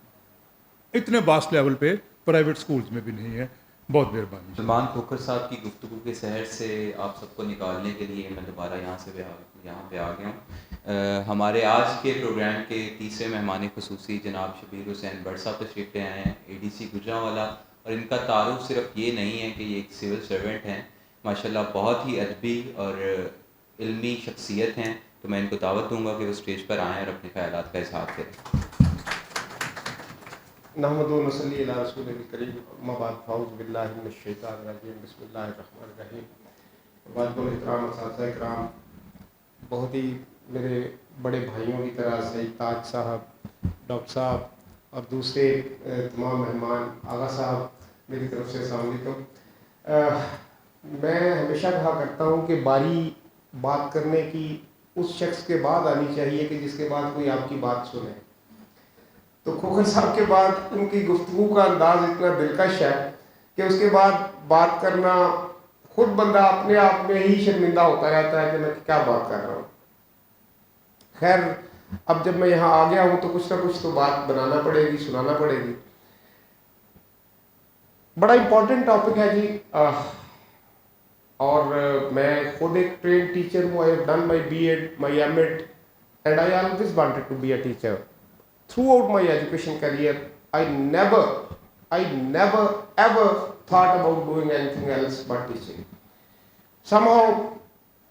اتنے واسٹ لیول پہ پرائیویٹ اسکولز میں بھی نہیں ہے. بہت مہربانی. سلمان کھوکھر صاحب کی گفتگو کے سحر سے آپ سب کو نکالنے کے لیے میں دوبارہ یہاں پہ آ گیا ہوں. ہمارے آج کے پروگرام کے تیسرے مہمان خصوصی جناب شبیر حسین بٹ صاحب تشریف لے آئے ہیں, ADC گجرانوالہ, اور ان کا تعارف صرف یہ نہیں ہے کہ یہ ایک سول سرونٹ ہیں, ماشاءاللہ بہت ہی ادبی اور علمی شخصیت ہیں. تو میں ان کو دعوت دوں گا کہ وہ اسٹیج پر آئیں اور اپنے خیالات کا اظہار کریں. نحمد و نصلی علی رسول الکریم, اما بعد فاعوذ باللہ من الشیطان الرجیم, بسم اللہ الرحمن الرحیم. بعد احترام اساتذہ اکرام, بہت ہی میرے بڑے بھائیوں کی طرح سعید تاج صاحب, ڈاکٹر صاحب اور دوسرے تمام مہمان, آغا صاحب, میری طرف سے السلام علیکم. میں ہمیشہ کہا کرتا ہوں کہ باری بات کرنے کی اس شخص کے بعد آنی چاہیے کہ جس کے بعد کوئی آپ کی بات سنے. تو کھوکھر صاحب کے بعد ان کی گفتگو کا انداز اتنا دلکش ہے کہ اس کے بعد بات کرنا خود بندہ اپنے آپ میں ہی شرمندہ ہوتا رہتا ہے کہ میں کیا بات کر رہا ہوں. خیر, اب جب میں یہاں آ گیا ہوں تو کچھ نہ کچھ تو بات بنانا پڑے گی, سنانا پڑے گی. بڑا امپورٹنٹ ٹاپک ہے جی, اور میں خود ایک ٹرین ٹیچر ہوں. I have done my BEd, my M.Ed, and I always wanted to be a teacher. Throughout my education career, I never ever thought about doing anything else but teaching. Somehow,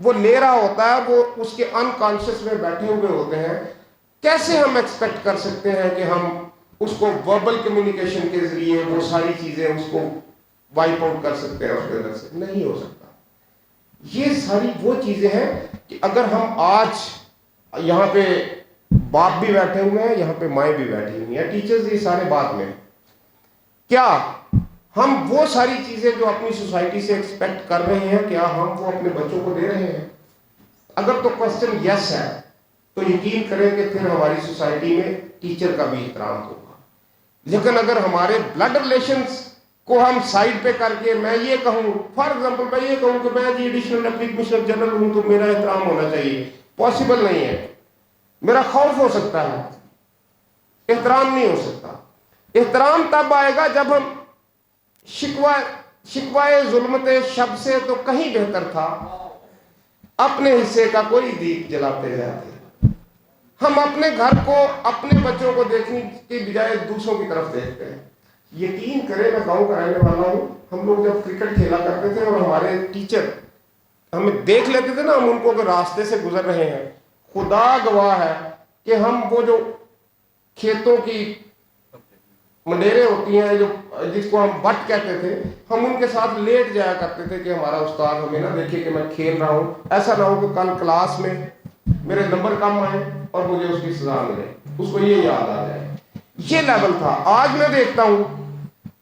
وہ لے رہا ہوتا ہے, وہ اس کے unconscious میں بیٹھے ہوئے ہوتے ہیں. کیسے ہم ایکسپیکٹ کر سکتے ہیں کہ ہم اس کو وربل کمیونیکیشن کے ذریعے وہ ساری چیزیں اس کو وائپ آؤٹ کر سکتے ہیں اس کے اندر سے؟ نہیں ہو سکتا. یہ ساری وہ چیزیں ہیں کہ اگر ہم آج یہاں پہ باپ بھی بیٹھے ہوئے ہیں, یہاں پہ مائیں بھی بیٹھی ہوئی ہیں, ٹیچرز یہ سارے بات میں, کیا ہم وہ ساری چیزیں جو اپنی سوسائٹی سے ایکسپیکٹ کر رہے ہیں کیا ہم وہ اپنے بچوں کو دے رہے ہیں؟ اگر تو کوسچن یس ہے تو یقین کریں کہ پھر ہماری سوسائٹی میں ٹیچر کا بھی احترام ہوگا. لیکن اگر ہمارے بلڈ ریلیشنز کو ہم سائڈ پہ کر کے میں یہ کہوں, فار ایگزامپل میں یہ کہوں کہ میں جی ایڈیشنل ڈپٹی کمشنر جنرل ہوں تو میرا احترام ہونا چاہیے, پاسبل نہیں ہے. میرا خوف ہو سکتا ہے, احترام نہیں ہو سکتا. احترام تب آئے گا جب ہم شکوائے ظلمت شب سے تو کہیں بہتر تھا اپنے حصے کا کوئی دیپ جلاتے جاتے. ہم اپنے گھر کو, اپنے بچوں کو دیکھنے کی بجائے دوسروں کی طرف دیکھتے ہیں. یقین کریں میں گاؤں کا رہنے والا ہوں, ہم لوگ جب کرکٹ کھیلا کرتے تھے اور ہمارے ٹیچر ہمیں دیکھ لیتے تھے نا, ہم ان کو اگر راستے سے گزر رہے ہیں, خدا گواہ ہے کہ ہم وہ جو کھیتوں کی منڈیریں ہوتی ہیں جو جس کو ہم بٹ کہتے تھے, ہم ان کے ساتھ لیٹ جایا کرتے تھے کہ ہمارا استاد ہمیں نہ دیکھے کہ میں کھیل رہا ہوں. ایسا نہ ہو کہ کل کلاس میں میرے نمبر کم آئے اور مجھے اس کی سزا ملے, اس کو یہ یاد آ جائے. یہ لیول تھا. آج میں دیکھتا ہوں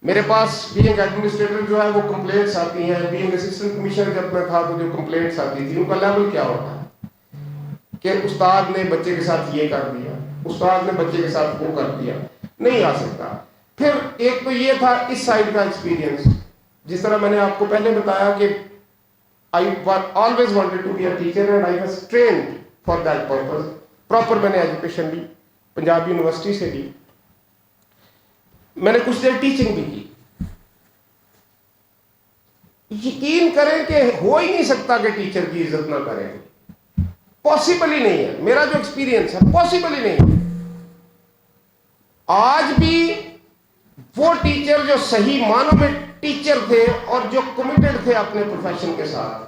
میرے پاس بینگ ایڈمنسٹریٹر جو ہے وہ کمپلینٹس آتی ہیں. بینگ اسسٹنٹ کمشنر جب میں تھا تو جو کمپلینٹس آتی تھی ان کا لیول کیا ہوتا ہے کہ استاد نے بچے کے ساتھ یہ کر دیا, استاد نے بچے کے ساتھ وہ کر دیا. نہیں آ سکتا. پھر ایک تو یہ تھا اس سائڈ کا ایکسپیرینس, جس طرح میں نے آپ کو پہلے بتایا کہ I always wanted to be a teacher and I was trained for that purpose. Proper میں نے ایجوکیشن لی, پنجاب یونیورسٹی سے لی, میں نے کچھ دیر ٹیچنگ بھی کی. یقین کریں کہ ہو ہی نہیں سکتا کہ ٹیچر کی عزت نہ کریں, پاسبل ہی نہیں ہے. میرا جو ایکسپیرینس ہے پاسبل ہی نہیں ہے. آج بھی وہ ٹیچر جو صحیح معنوں میں ٹیچر تھے اور جو کمیٹڈ تھے اپنے پروفیشن کے ساتھ,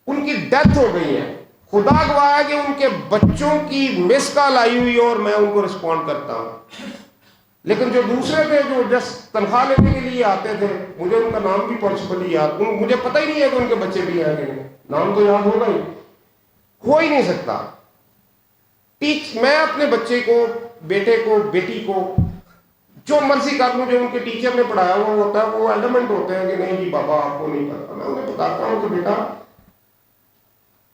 ان کی ڈیتھ ہو گئی ہے. خدا گواہ ہے کہ ان کے بچوں کی مس کال آئی ہوئی اور میں ان کو رسپونڈ کرتا ہوں. لیکن جو دوسرے تھے جو جسٹ تنخواہ لینے کے لیے آتے تھے, مجھے ان کا نام بھی پاسبلی یاد, مجھے پتہ ہی نہیں ہے کہ ان کے بچے بھی ہیں کہ نہیں, نام تو یاد ہوگا ہی, ہو ہی نہیں سکتا. میں اپنے بچے کو, بیٹے کو, بیٹی کو جو مرضی کر لوں, جو ان کے ٹیچر نے پڑھایا ہوا ہوتا ہے وہ ایلیمنٹ ہوتے ہیں کہ نہیں جی بابا آپ کو نہیں پتا. میں انہیں بتاتا ہوں کہ بیٹا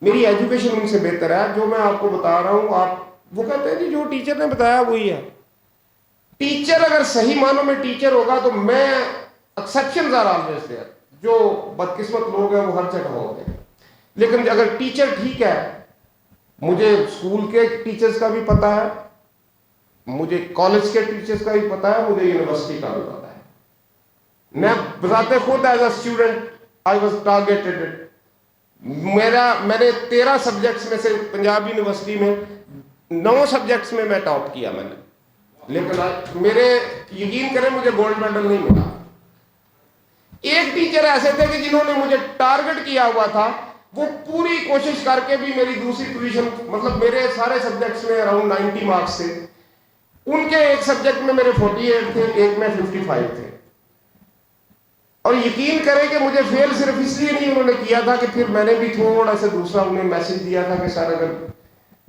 میری ایجوکیشن ان سے بہتر ہے, جو میں آپ کو بتا رہا ہوں آپ, وہ کہتے ہیں جی جو ٹیچر نے بتایا وہی ہے. ٹیچر اگر صحیح معنوں میں ٹیچر ہوگا تو میں ایکسیپشنز آر آلویز دیئر, جو بدقسمت لوگ ہیں وہ ہر جگہ ہوتے ہیں. لیکن اگر ٹیچر ٹھیک ہے, مجھے اسکول کے ٹیچرز کا بھی پتہ ہے, مجھے کالج کے ٹیچرز کا بھی پتہ ہے, مجھے یونیورسٹی کا بھی پتہ ہے. میں بذات خود as a student I was targeted. میں نے 13 سبجیکٹس میں سے پنجاب یونیورسٹی میں 9 سبجیکٹس میں میں ٹاپ کیا میں نے, لیکن میرے یقین کریں مجھے گولڈ میڈل نہیں ملا. ایک ٹیچر ایسے تھے کہ جنہوں نے مجھے ٹارگٹ کیا ہوا تھا, وہ پوری کوشش کر کے بھی میری دوسری پوزیشن, مطلب میرے سارے سبجیکٹس میں اراؤنڈ 90 مارکس تھے, ان کے ایک سبجیکٹ میں میرے 48 تھے, ایک میں 55 تھے. اور یقین کریں کہ مجھے فیل صرف اس لیے نہیں انہوں نے کیا تھا کہ پھر میں نے بھی تھوڑا سا دوسرا انہیں میسج دیا تھا کہ سر اگر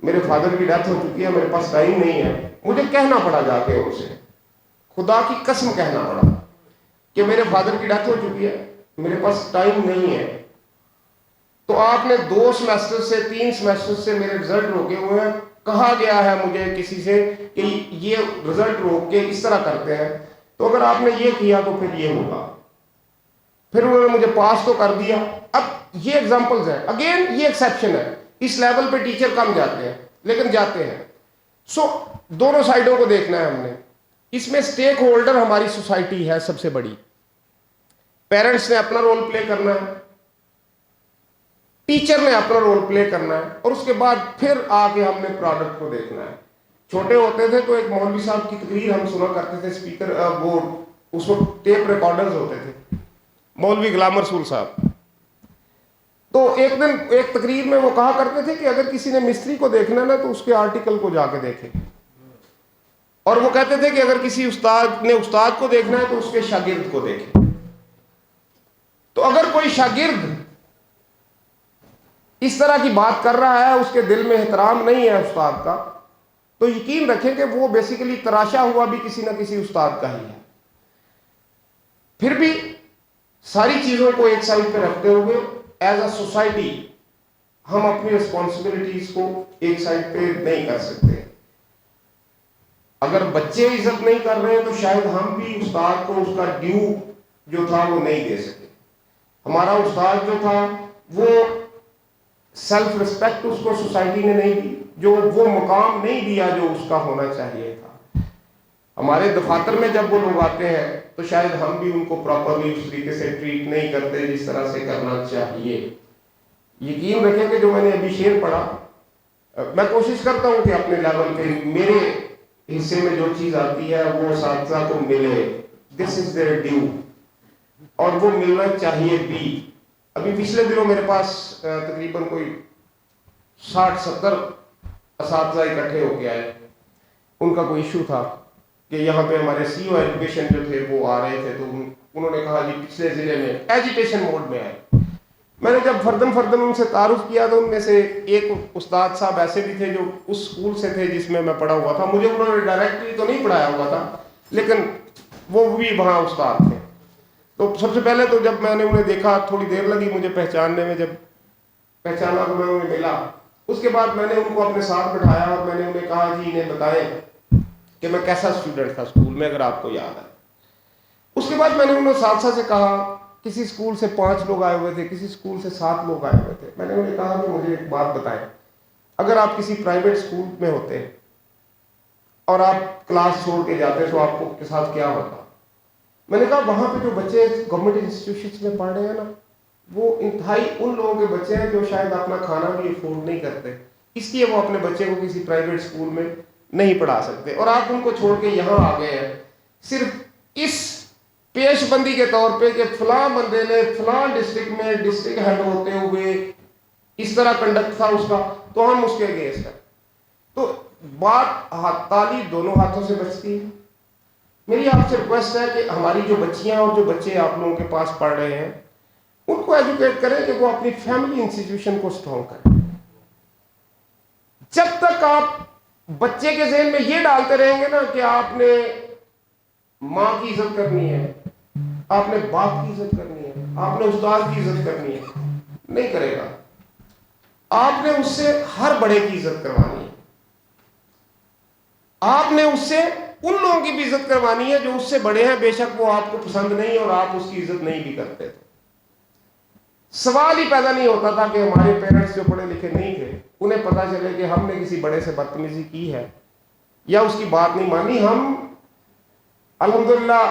میرے فادر کی ڈیتھ ہو چکی ہے, میرے پاس ٹائم نہیں ہے. مجھے کہنا پڑا جا کے ان سے, خدا کی قسم کہنا پڑا کہ میرے فادر کی ڈیتھ ہو چکی ہے, میرے پاس ٹائم نہیں ہے. تو آپ نے 2 سیمسٹر سے 3 سیمسٹر سے میرے رزلٹ روکے ہوئے ہیں. کہا گیا ہے مجھے کسی سے کہ یہ رزلٹ روک کے اس طرح کرتے ہیں, تو اگر آپ نے یہ کیا تو پھر یہ ہوگا. پھر انہوں نے مجھے پاس تو کر دیا. اب یہ ایگزامپلز ہیں, اگین یہ ایکسیپشن ہے, اس لیول پہ ٹیچر کم جاتے ہیں لیکن جاتے ہیں. سو دونوں سائڈوں کو دیکھنا ہے ہم نے. اس میں سٹیک ہولڈر ہماری سوسائٹی ہے سب سے بڑی. پیرنٹس نے اپنا رول پلے کرنا ہے, ٹیچر نے اپنا رول پلے کرنا ہے, اور اس کے بعد پھر آ کے ہم نے پروڈکٹ کو دیکھنا ہے. چھوٹے ہوتے تھے تو ایک مولوی صاحب کی تقریر ہم سنا کرتے تھے, اسپیکر وہ اس وقت ٹیپ ریکارڈرز ہوتے تھے, مولوی غلام رسول صاحب. تو ایک دن ایک تقریر میں وہ کہا کرتے تھے کہ اگر کسی نے مستری کو دیکھنا نا تو اس کے آرٹیکل کو جا کے دیکھے، اور وہ کہتے تھے کہ اگر کسی استاد نے استاد کو دیکھنا ہے تو اس کے شاگرد کو دیکھے۔ تو اگر کوئی شاگرد اس طرح کی بات کر رہا ہے، اس کے دل میں احترام نہیں ہے استاد کا، تو یقین رکھیں کہ وہ بیسیکلی تراشا ہوا بھی کسی نہ کسی استاد کا ہی ہے۔ پھر بھی ساری چیزوں کو ایک سائڈ پہ رکھتے ہوئے ایز اے سوسائٹی ہم اپنی ریسپانسبلٹیز کو ایک سائڈ پہ نہیں کر سکتے۔ اگر بچے عزت نہیں کر رہے تو شاید ہم بھی استاد کو اس کا ڈیو جو تھا وہ نہیں دے سکے۔ ہمارا استاد جو تھا وہ سیلف رسپیکٹ اس کو سوسائٹی نے نہیں دی، جو وہ مقام نہیں دیا جو اس کا ہونا چاہیے تھا۔ ہمارے دفاتر میں جب وہ لوگ آتے ہیں تو شاید ہم بھی ان کو پراپرلی اس طریقے سے ٹریٹ نہیں کرتے جس طرح سے کرنا چاہیے۔ یقین رکھیں کہ جو میں نے ابھی شعر پڑھا، میں کوشش کرتا ہوں کہ اپنے لیول پہ میرے حصے میں جو چیز آتی ہے وہ اساتذہ کو ملے، دس از دیئر ڈیو، اور وہ ملنا چاہیے بھی۔ ابھی پچھلے دنوں میرے پاس تقریباً کوئی 60-70 اساتذہ اکٹھے ہو کے آئے۔ ان کا کوئی ایشو تھا کہ یہاں پہ ہمارے سی او ایجوکیشن جو تھے وہ آ رہے تھے، تو انہوں نے کہا جی پچھلے ضلع میں ایجیٹیشن موڈ میں آئے۔ میں نے جب فردن ان سے تعارف کیا تو ان میں سے ایک استاد صاحب ایسے بھی تھے جو اس اسکول سے تھے جس میں پڑھا ہوا تھا۔ مجھے انہوں نے ڈائریکٹلی تو نہیں پڑھایا ہوا تھا، لیکن وہ بھی وہاں استاد تھے۔ تو سب سے پہلے تو جب میں نے انہیں دیکھا تھوڑی دیر لگی مجھے پہچاننے میں، جب پہچانا تو میں انہیں ملا۔ اس کے بعد میں نے ان کو اپنے ساتھ بٹھایا اور میں نے انہیں کہا جی انہیں بتائیں کہ میں کیسا اسٹوڈنٹ تھا اسکول میں، اگر آپ کو یاد ہے۔ اس کے بعد میں نے انہیں اساتذہ سے کہا، کسی اسکول سے 5 لوگ آئے ہوئے تھے، کسی اسکول سے 7 لوگ آئے ہوئے تھے۔ میں نے انہیں کہا کہ مجھے ایک بات بتائیں، اگر آپ کسی پرائیویٹ اسکول میں ہوتے اور آپ کلاس چھوڑ کے جاتے تو آپ کو کے ساتھ کیا ہوتا؟ میں نے کہا وہاں پہ جو بچے گورنمنٹ انسٹیٹیوشنس میں پڑھ رہے ہیں نا، وہ انتہائی ان لوگوں کے بچے ہیں جو شاید اپنا کھانا بھی افورڈ نہیں کرتے، اس لیے وہ اپنے بچے کو کسی پرائیویٹ اسکول میں نہیں پڑھا سکتے، اور آپ ان کو چھوڑ کے یہاں آ گئے ہیں صرف اس پیش بندی کے طور پہ کہ فلاں بندے نے فلاں ڈسٹرکٹ میں ڈسٹرکٹ ہیڈ ہوتے ہوئے اس طرح کنڈکٹ تھا اس کا، تو ہم اس کے اگینسٹ ہیں۔ تو بات تالی دونوں ہاتھوں سے بچتی ہے۔ میری آپ سے ریکویسٹ ہے کہ ہماری جو بچیاں اور جو بچے آپ لوگوں کے پاس پڑھ رہے ہیں ان کو ایجوکیٹ کریں کہ وہ اپنی فیملی انسٹیٹیوشن کو اسٹرانگ کریں۔ جب تک آپ بچے کے ذہن میں یہ ڈالتے رہیں گے نا کہ آپ نے ماں کی عزت کرنی ہے، آپ نے باپ کی عزت کرنی ہے، آپ نے استاد کی عزت کرنی ہے، نہیں کرے گا۔ آپ نے اس سے ہر بڑے کی عزت کروانی ہے، آپ نے اس سے ان لوگوں کی بھی عزت کروانی ہے جو اس سے بڑے ہیں، بے شک وہ آپ کو پسند نہیں اور آپ اس کی عزت نہیں بھی کرتے تھے۔ سوال ہی پیدا نہیں ہوتا تھا کہ ہمارے پیرنٹس جو پڑھے لکھے نہیں تھے انہیں پتا چلے کہ ہم نے کسی بڑے سے بدتمیزی کی ہے یا اس کی بات نہیں مانی۔ ہم الحمدللہ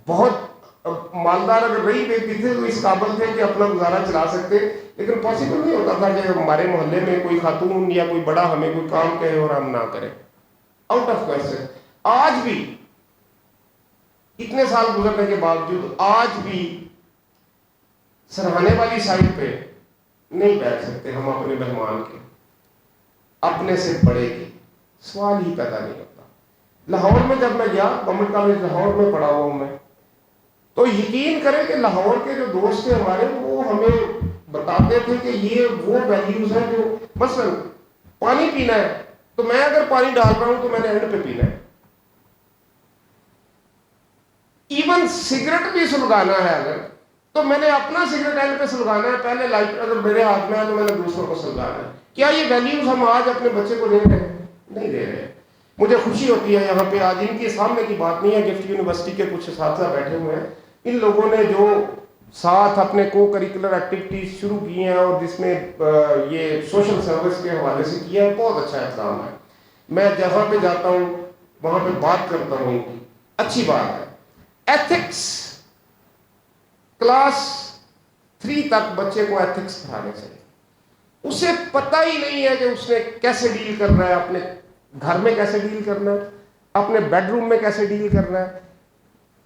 بہت مالدار اگر نہیں بھی تھے تو اس قابل تھے کہ اپنا گزارا چلا سکتے، لیکن پاسبل نہیں ہوتا تھا کہ ہمارے محلے میں کوئی خاتون یا کوئی بڑا ہمیں کوئی کام کہے اور ہم نہ کریں۔ Out of question. آج بھی اتنے سال گزرنے کے باوجود آج بھی سراہنے والی سائڈ پہ نہیں بیٹھ سکتے ہم اپنے مہمان کے، اپنے سے بڑے کی سوال ہی پیدا نہیں ہوتا۔ لاہور میں جب میں گیا، گورنمنٹ کالج لاہور میں پڑھا ہوا ہوں میں، تو یقین کریں کہ لاہور کے جو دوست تھے ہمارے وہ ہمیں بتاتے تھے کہ یہ وہ ویلیوز ہیں جو مثلا پانی پینا ہے تو میں اگر پانی ڈال رہا ہوں تو میں نے اینڈ پہ پینا ہے، ایون سگریٹ بھی سلگانا ہے اگر تو میں نے اپنا سگریٹ اینڈ پہ سلگانا ہے، پہلے لائٹ اگر میرے ہاتھ میں ہے تو میں نے دوسروں کو سلگانا ہے۔ کیا یہ ویلیوز ہم آج اپنے بچے کو دے رہے ہیں؟ نہیں دے رہے۔ مجھے خوشی ہوتی ہے یہاں پہ آج ان کے سامنے کی بات نہیں ہے، گفٹ یونیورسٹی کے کچھ اساتذہ بیٹھے ہوئے ہیں، ان لوگوں نے جو ساتھ اپنے کو کریکولر ایکٹیویٹیز شروع کی ہیں اور جس میں یہ سوشل سروس کے حوالے سے کیا ہے، بہت اچھا اقدام ہے۔ میں جہاں پہ جاتا ہوں وہاں پہ بات کرتا ہوں ان کی، اچھی بات ہے۔ ایتھکس کلاس 3 تک بچے کو ایتھکس پڑھانے چاہیے۔ اسے پتہ ہی نہیں ہے کہ اس نے کیسے ڈیل کرنا ہے، اپنے گھر میں کیسے ڈیل کرنا ہے، اپنے بیڈ روم میں کیسے ڈیل کرنا ہے۔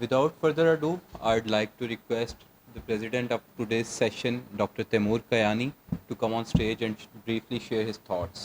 Without further ado, I'd like to request the president of today's session, Dr. Taimur Kayani, to come on stage and briefly share his thoughts.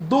2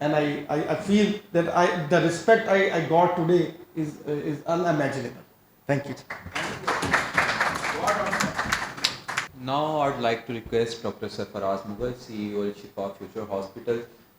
and I feel that the respect I got today is unimaginable. Thank you. Now I'd like to request Dr. Sarfaraz Mughal, CEO Shifa Future Hospital,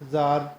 1000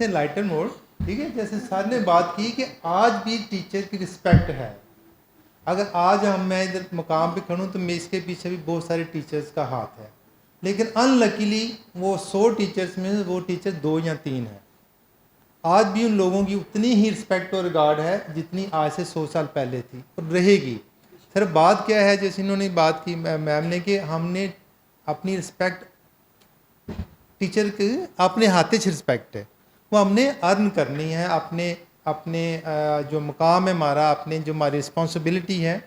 lighter mode. ٹھیک ہے, جیسے سر نے بات کی کہ آج بھی teacher کی رسپیکٹ ہے. اگر آج میں ادھر مقام پہ کھڑوں تو میں اس کے پیچھے بھی بہت سارے ٹیچرز کا ہاتھ ہے, لیکن ان لکیلی وہ 100 ٹیچرز میں وہ ٹیچر 2 یا 3 ہیں. آج بھی ان لوگوں کی اتنی ہی رسپیکٹ اور ریگارڈ ہے جتنی آج سے 100 سال پہلے تھی اور رہے گی. سر بات کیا ہے, جیسے انہوں نے بات کی میم نے, کہ ہم نے اپنی رسپیکٹ ٹیچر کے اپنے ہاتھ سے رسپیکٹ ہے, وہ ہم نے ارن کرنی ہے اپنے جو مقام ہے ہمارا, اپنے جو ہماری رسپانسبلٹی ہے.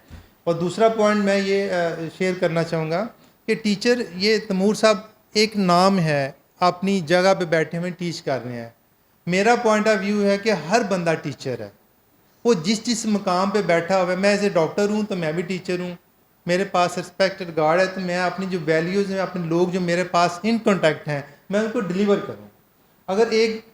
اور دوسرا پوائنٹ میں یہ شیئر کرنا چاہوں گا کہ ٹیچر, یہ تیمور صاحب ایک نام ہے, اپنی جگہ پہ بیٹھے ہوئے ٹیچ کر رہے ہیں. میرا پوائنٹ آف ویو ہے کہ ہر بندہ ٹیچر ہے, وہ جس مقام پہ بیٹھا ہوا ہے. میں ایز اے ڈاکٹر ہوں تو میں بھی ٹیچر ہوں, میرے پاس رسپیکٹ ریگارڈ ہے, تو میں اپنی جو ویلیوز ہیں, اپنے لوگ جو میرے پاس ان کانٹیکٹ ہیں, میں ان کو ڈلیور کروں. اگر ایک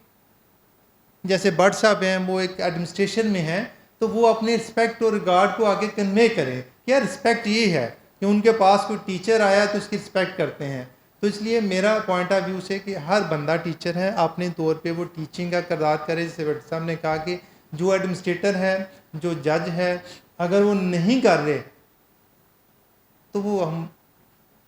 جیسے بٹ صاحب ہیں, وہ ایک ایڈمنسٹریشن میں ہیں, تو وہ اپنے رسپیکٹ اور ریگارڈ کو آگے کنوے کریں. کیا رسپیکٹ یہ ہے کہ ان کے پاس کوئی ٹیچر آیا تو اس کی رسپیکٹ کرتے ہیں. تو اس لیے میرا پوائنٹ آف ویو سے کہ ہر بندہ ٹیچر ہے, اپنے طور پہ وہ ٹیچنگ کا کردار کرے. جیسے بٹ صاحب نے کہا کہ جو ایڈمنسٹریٹر ہے, جو جج ہے, اگر وہ نہیں کر رہے تو وہ ہم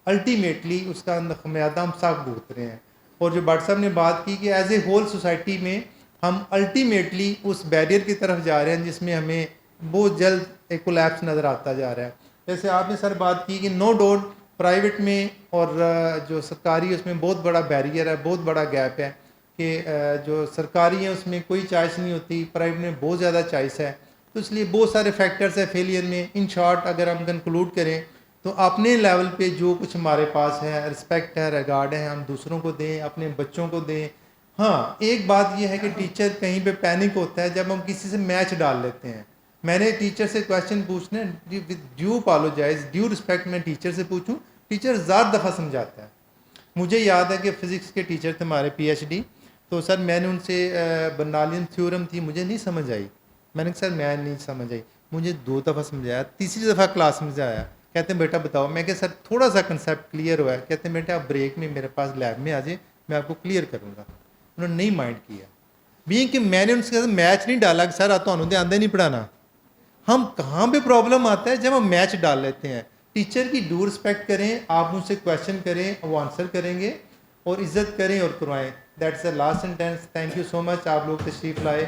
الٹیمیٹلی اس کا خمیازہ ہم سب بھگت رہے ہیں. اور جو بٹ صاحب نے بات کی کہ ایز اے ہول سوسائٹی میں ہم الٹیمیٹلی اس بیریئر کی طرف جا رہے ہیں جس میں ہمیں بہت جلد ایک کولیپس نظر آتا جا رہا ہے. جیسے آپ نے سر بات کی کہ نو ڈاؤٹ پرائیویٹ میں اور جو سرکاری اس میں بہت بڑا بیریئر ہے, بہت بڑا گیپ ہے کہ جو سرکاری ہے اس میں کوئی چوائس نہیں ہوتی, پرائیویٹ میں بہت زیادہ چوائس ہے. تو اس لیے بہت سارے فیکٹرز ہیں فیلئر میں. ان شارٹ اگر ہم کنکلوڈ کریں تو اپنے لیول پہ جو کچھ ہمارے پاس ہے, رسپیکٹ ہے, ریگارڈ ہے, ہم دوسروں کو دیں, اپنے بچوں کو دیں. ہاں ایک بات یہ ہے کہ ٹیچر کہیں پہ پینک ہوتا ہے جب ہم کسی سے میچ ڈال لیتے ہیں. میں نے ٹیچر سے کویشچن پوچھنا ہے, with due apologies, due respect میں ٹیچر سے پوچھوں, ٹیچر زیادہ دفعہ سمجھاتا ہے. مجھے یاد ہے کہ فزکس کے ٹیچر تھے ہمارے PhD, تو سر میں نے ان سے برنالین تھیورم تھی, مجھے نہیں سمجھ آئی. میں نے کہا سر میں نہیں سمجھ آئی, مجھے 2 دفعہ سمجھایا, تیسری دفعہ کلاس میں آیا, کہتے ہیں بیٹا بتاؤ. میں کہ سر تھوڑا سا کنسیپٹ کلیئر ہوا ہے. کہتے ہیں بیٹا آپ بریک میں میرے پاس لیب میں آ جائیں, میں آپ کو کلیئر کروں گا. انہوں نے نہیں مائنڈ کیا, بینگ کہ میں نے ان سے میچ نہیں ڈالا کہ سر تو آندے نہیں پڑھانا. ہم کہاں پہ پرابلم آتا ہے جب ہم میچ ڈال لیتے ہیں. ٹیچر کی ڈیو رسپیکٹ کریں, آپ ان سے کویشچن کریں, وہ آنسر کریں گے, اور عزت کریں اور کروائیں. That's the last sentence. Thank you so much, آپ لوگ تشریف لائے.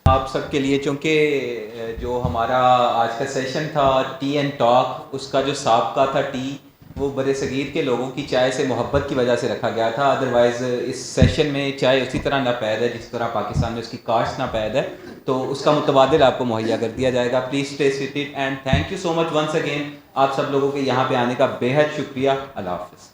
آپ سب کے لیے, چونکہ جو ہمارا آج کا سیشن تھا ٹی اینڈ ٹاک, اس کا جو سابقہ تھا ٹی, وہ بر صغیر کے لوگوں کی چائے سے محبت کی وجہ سے رکھا گیا تھا. ادروائز اس سیشن میں چائے اسی طرح ناپید ہے جس طرح پاکستان میں اس کی کاشت ناپید ہے, تو اس کا متبادل آپ کو مہیا کر دیا جائے گا. Please stay seated and thank you so much once again. آپ سب لوگوں کے یہاں پہ آنے کا بے حد شکریہ. اللہ حافظ.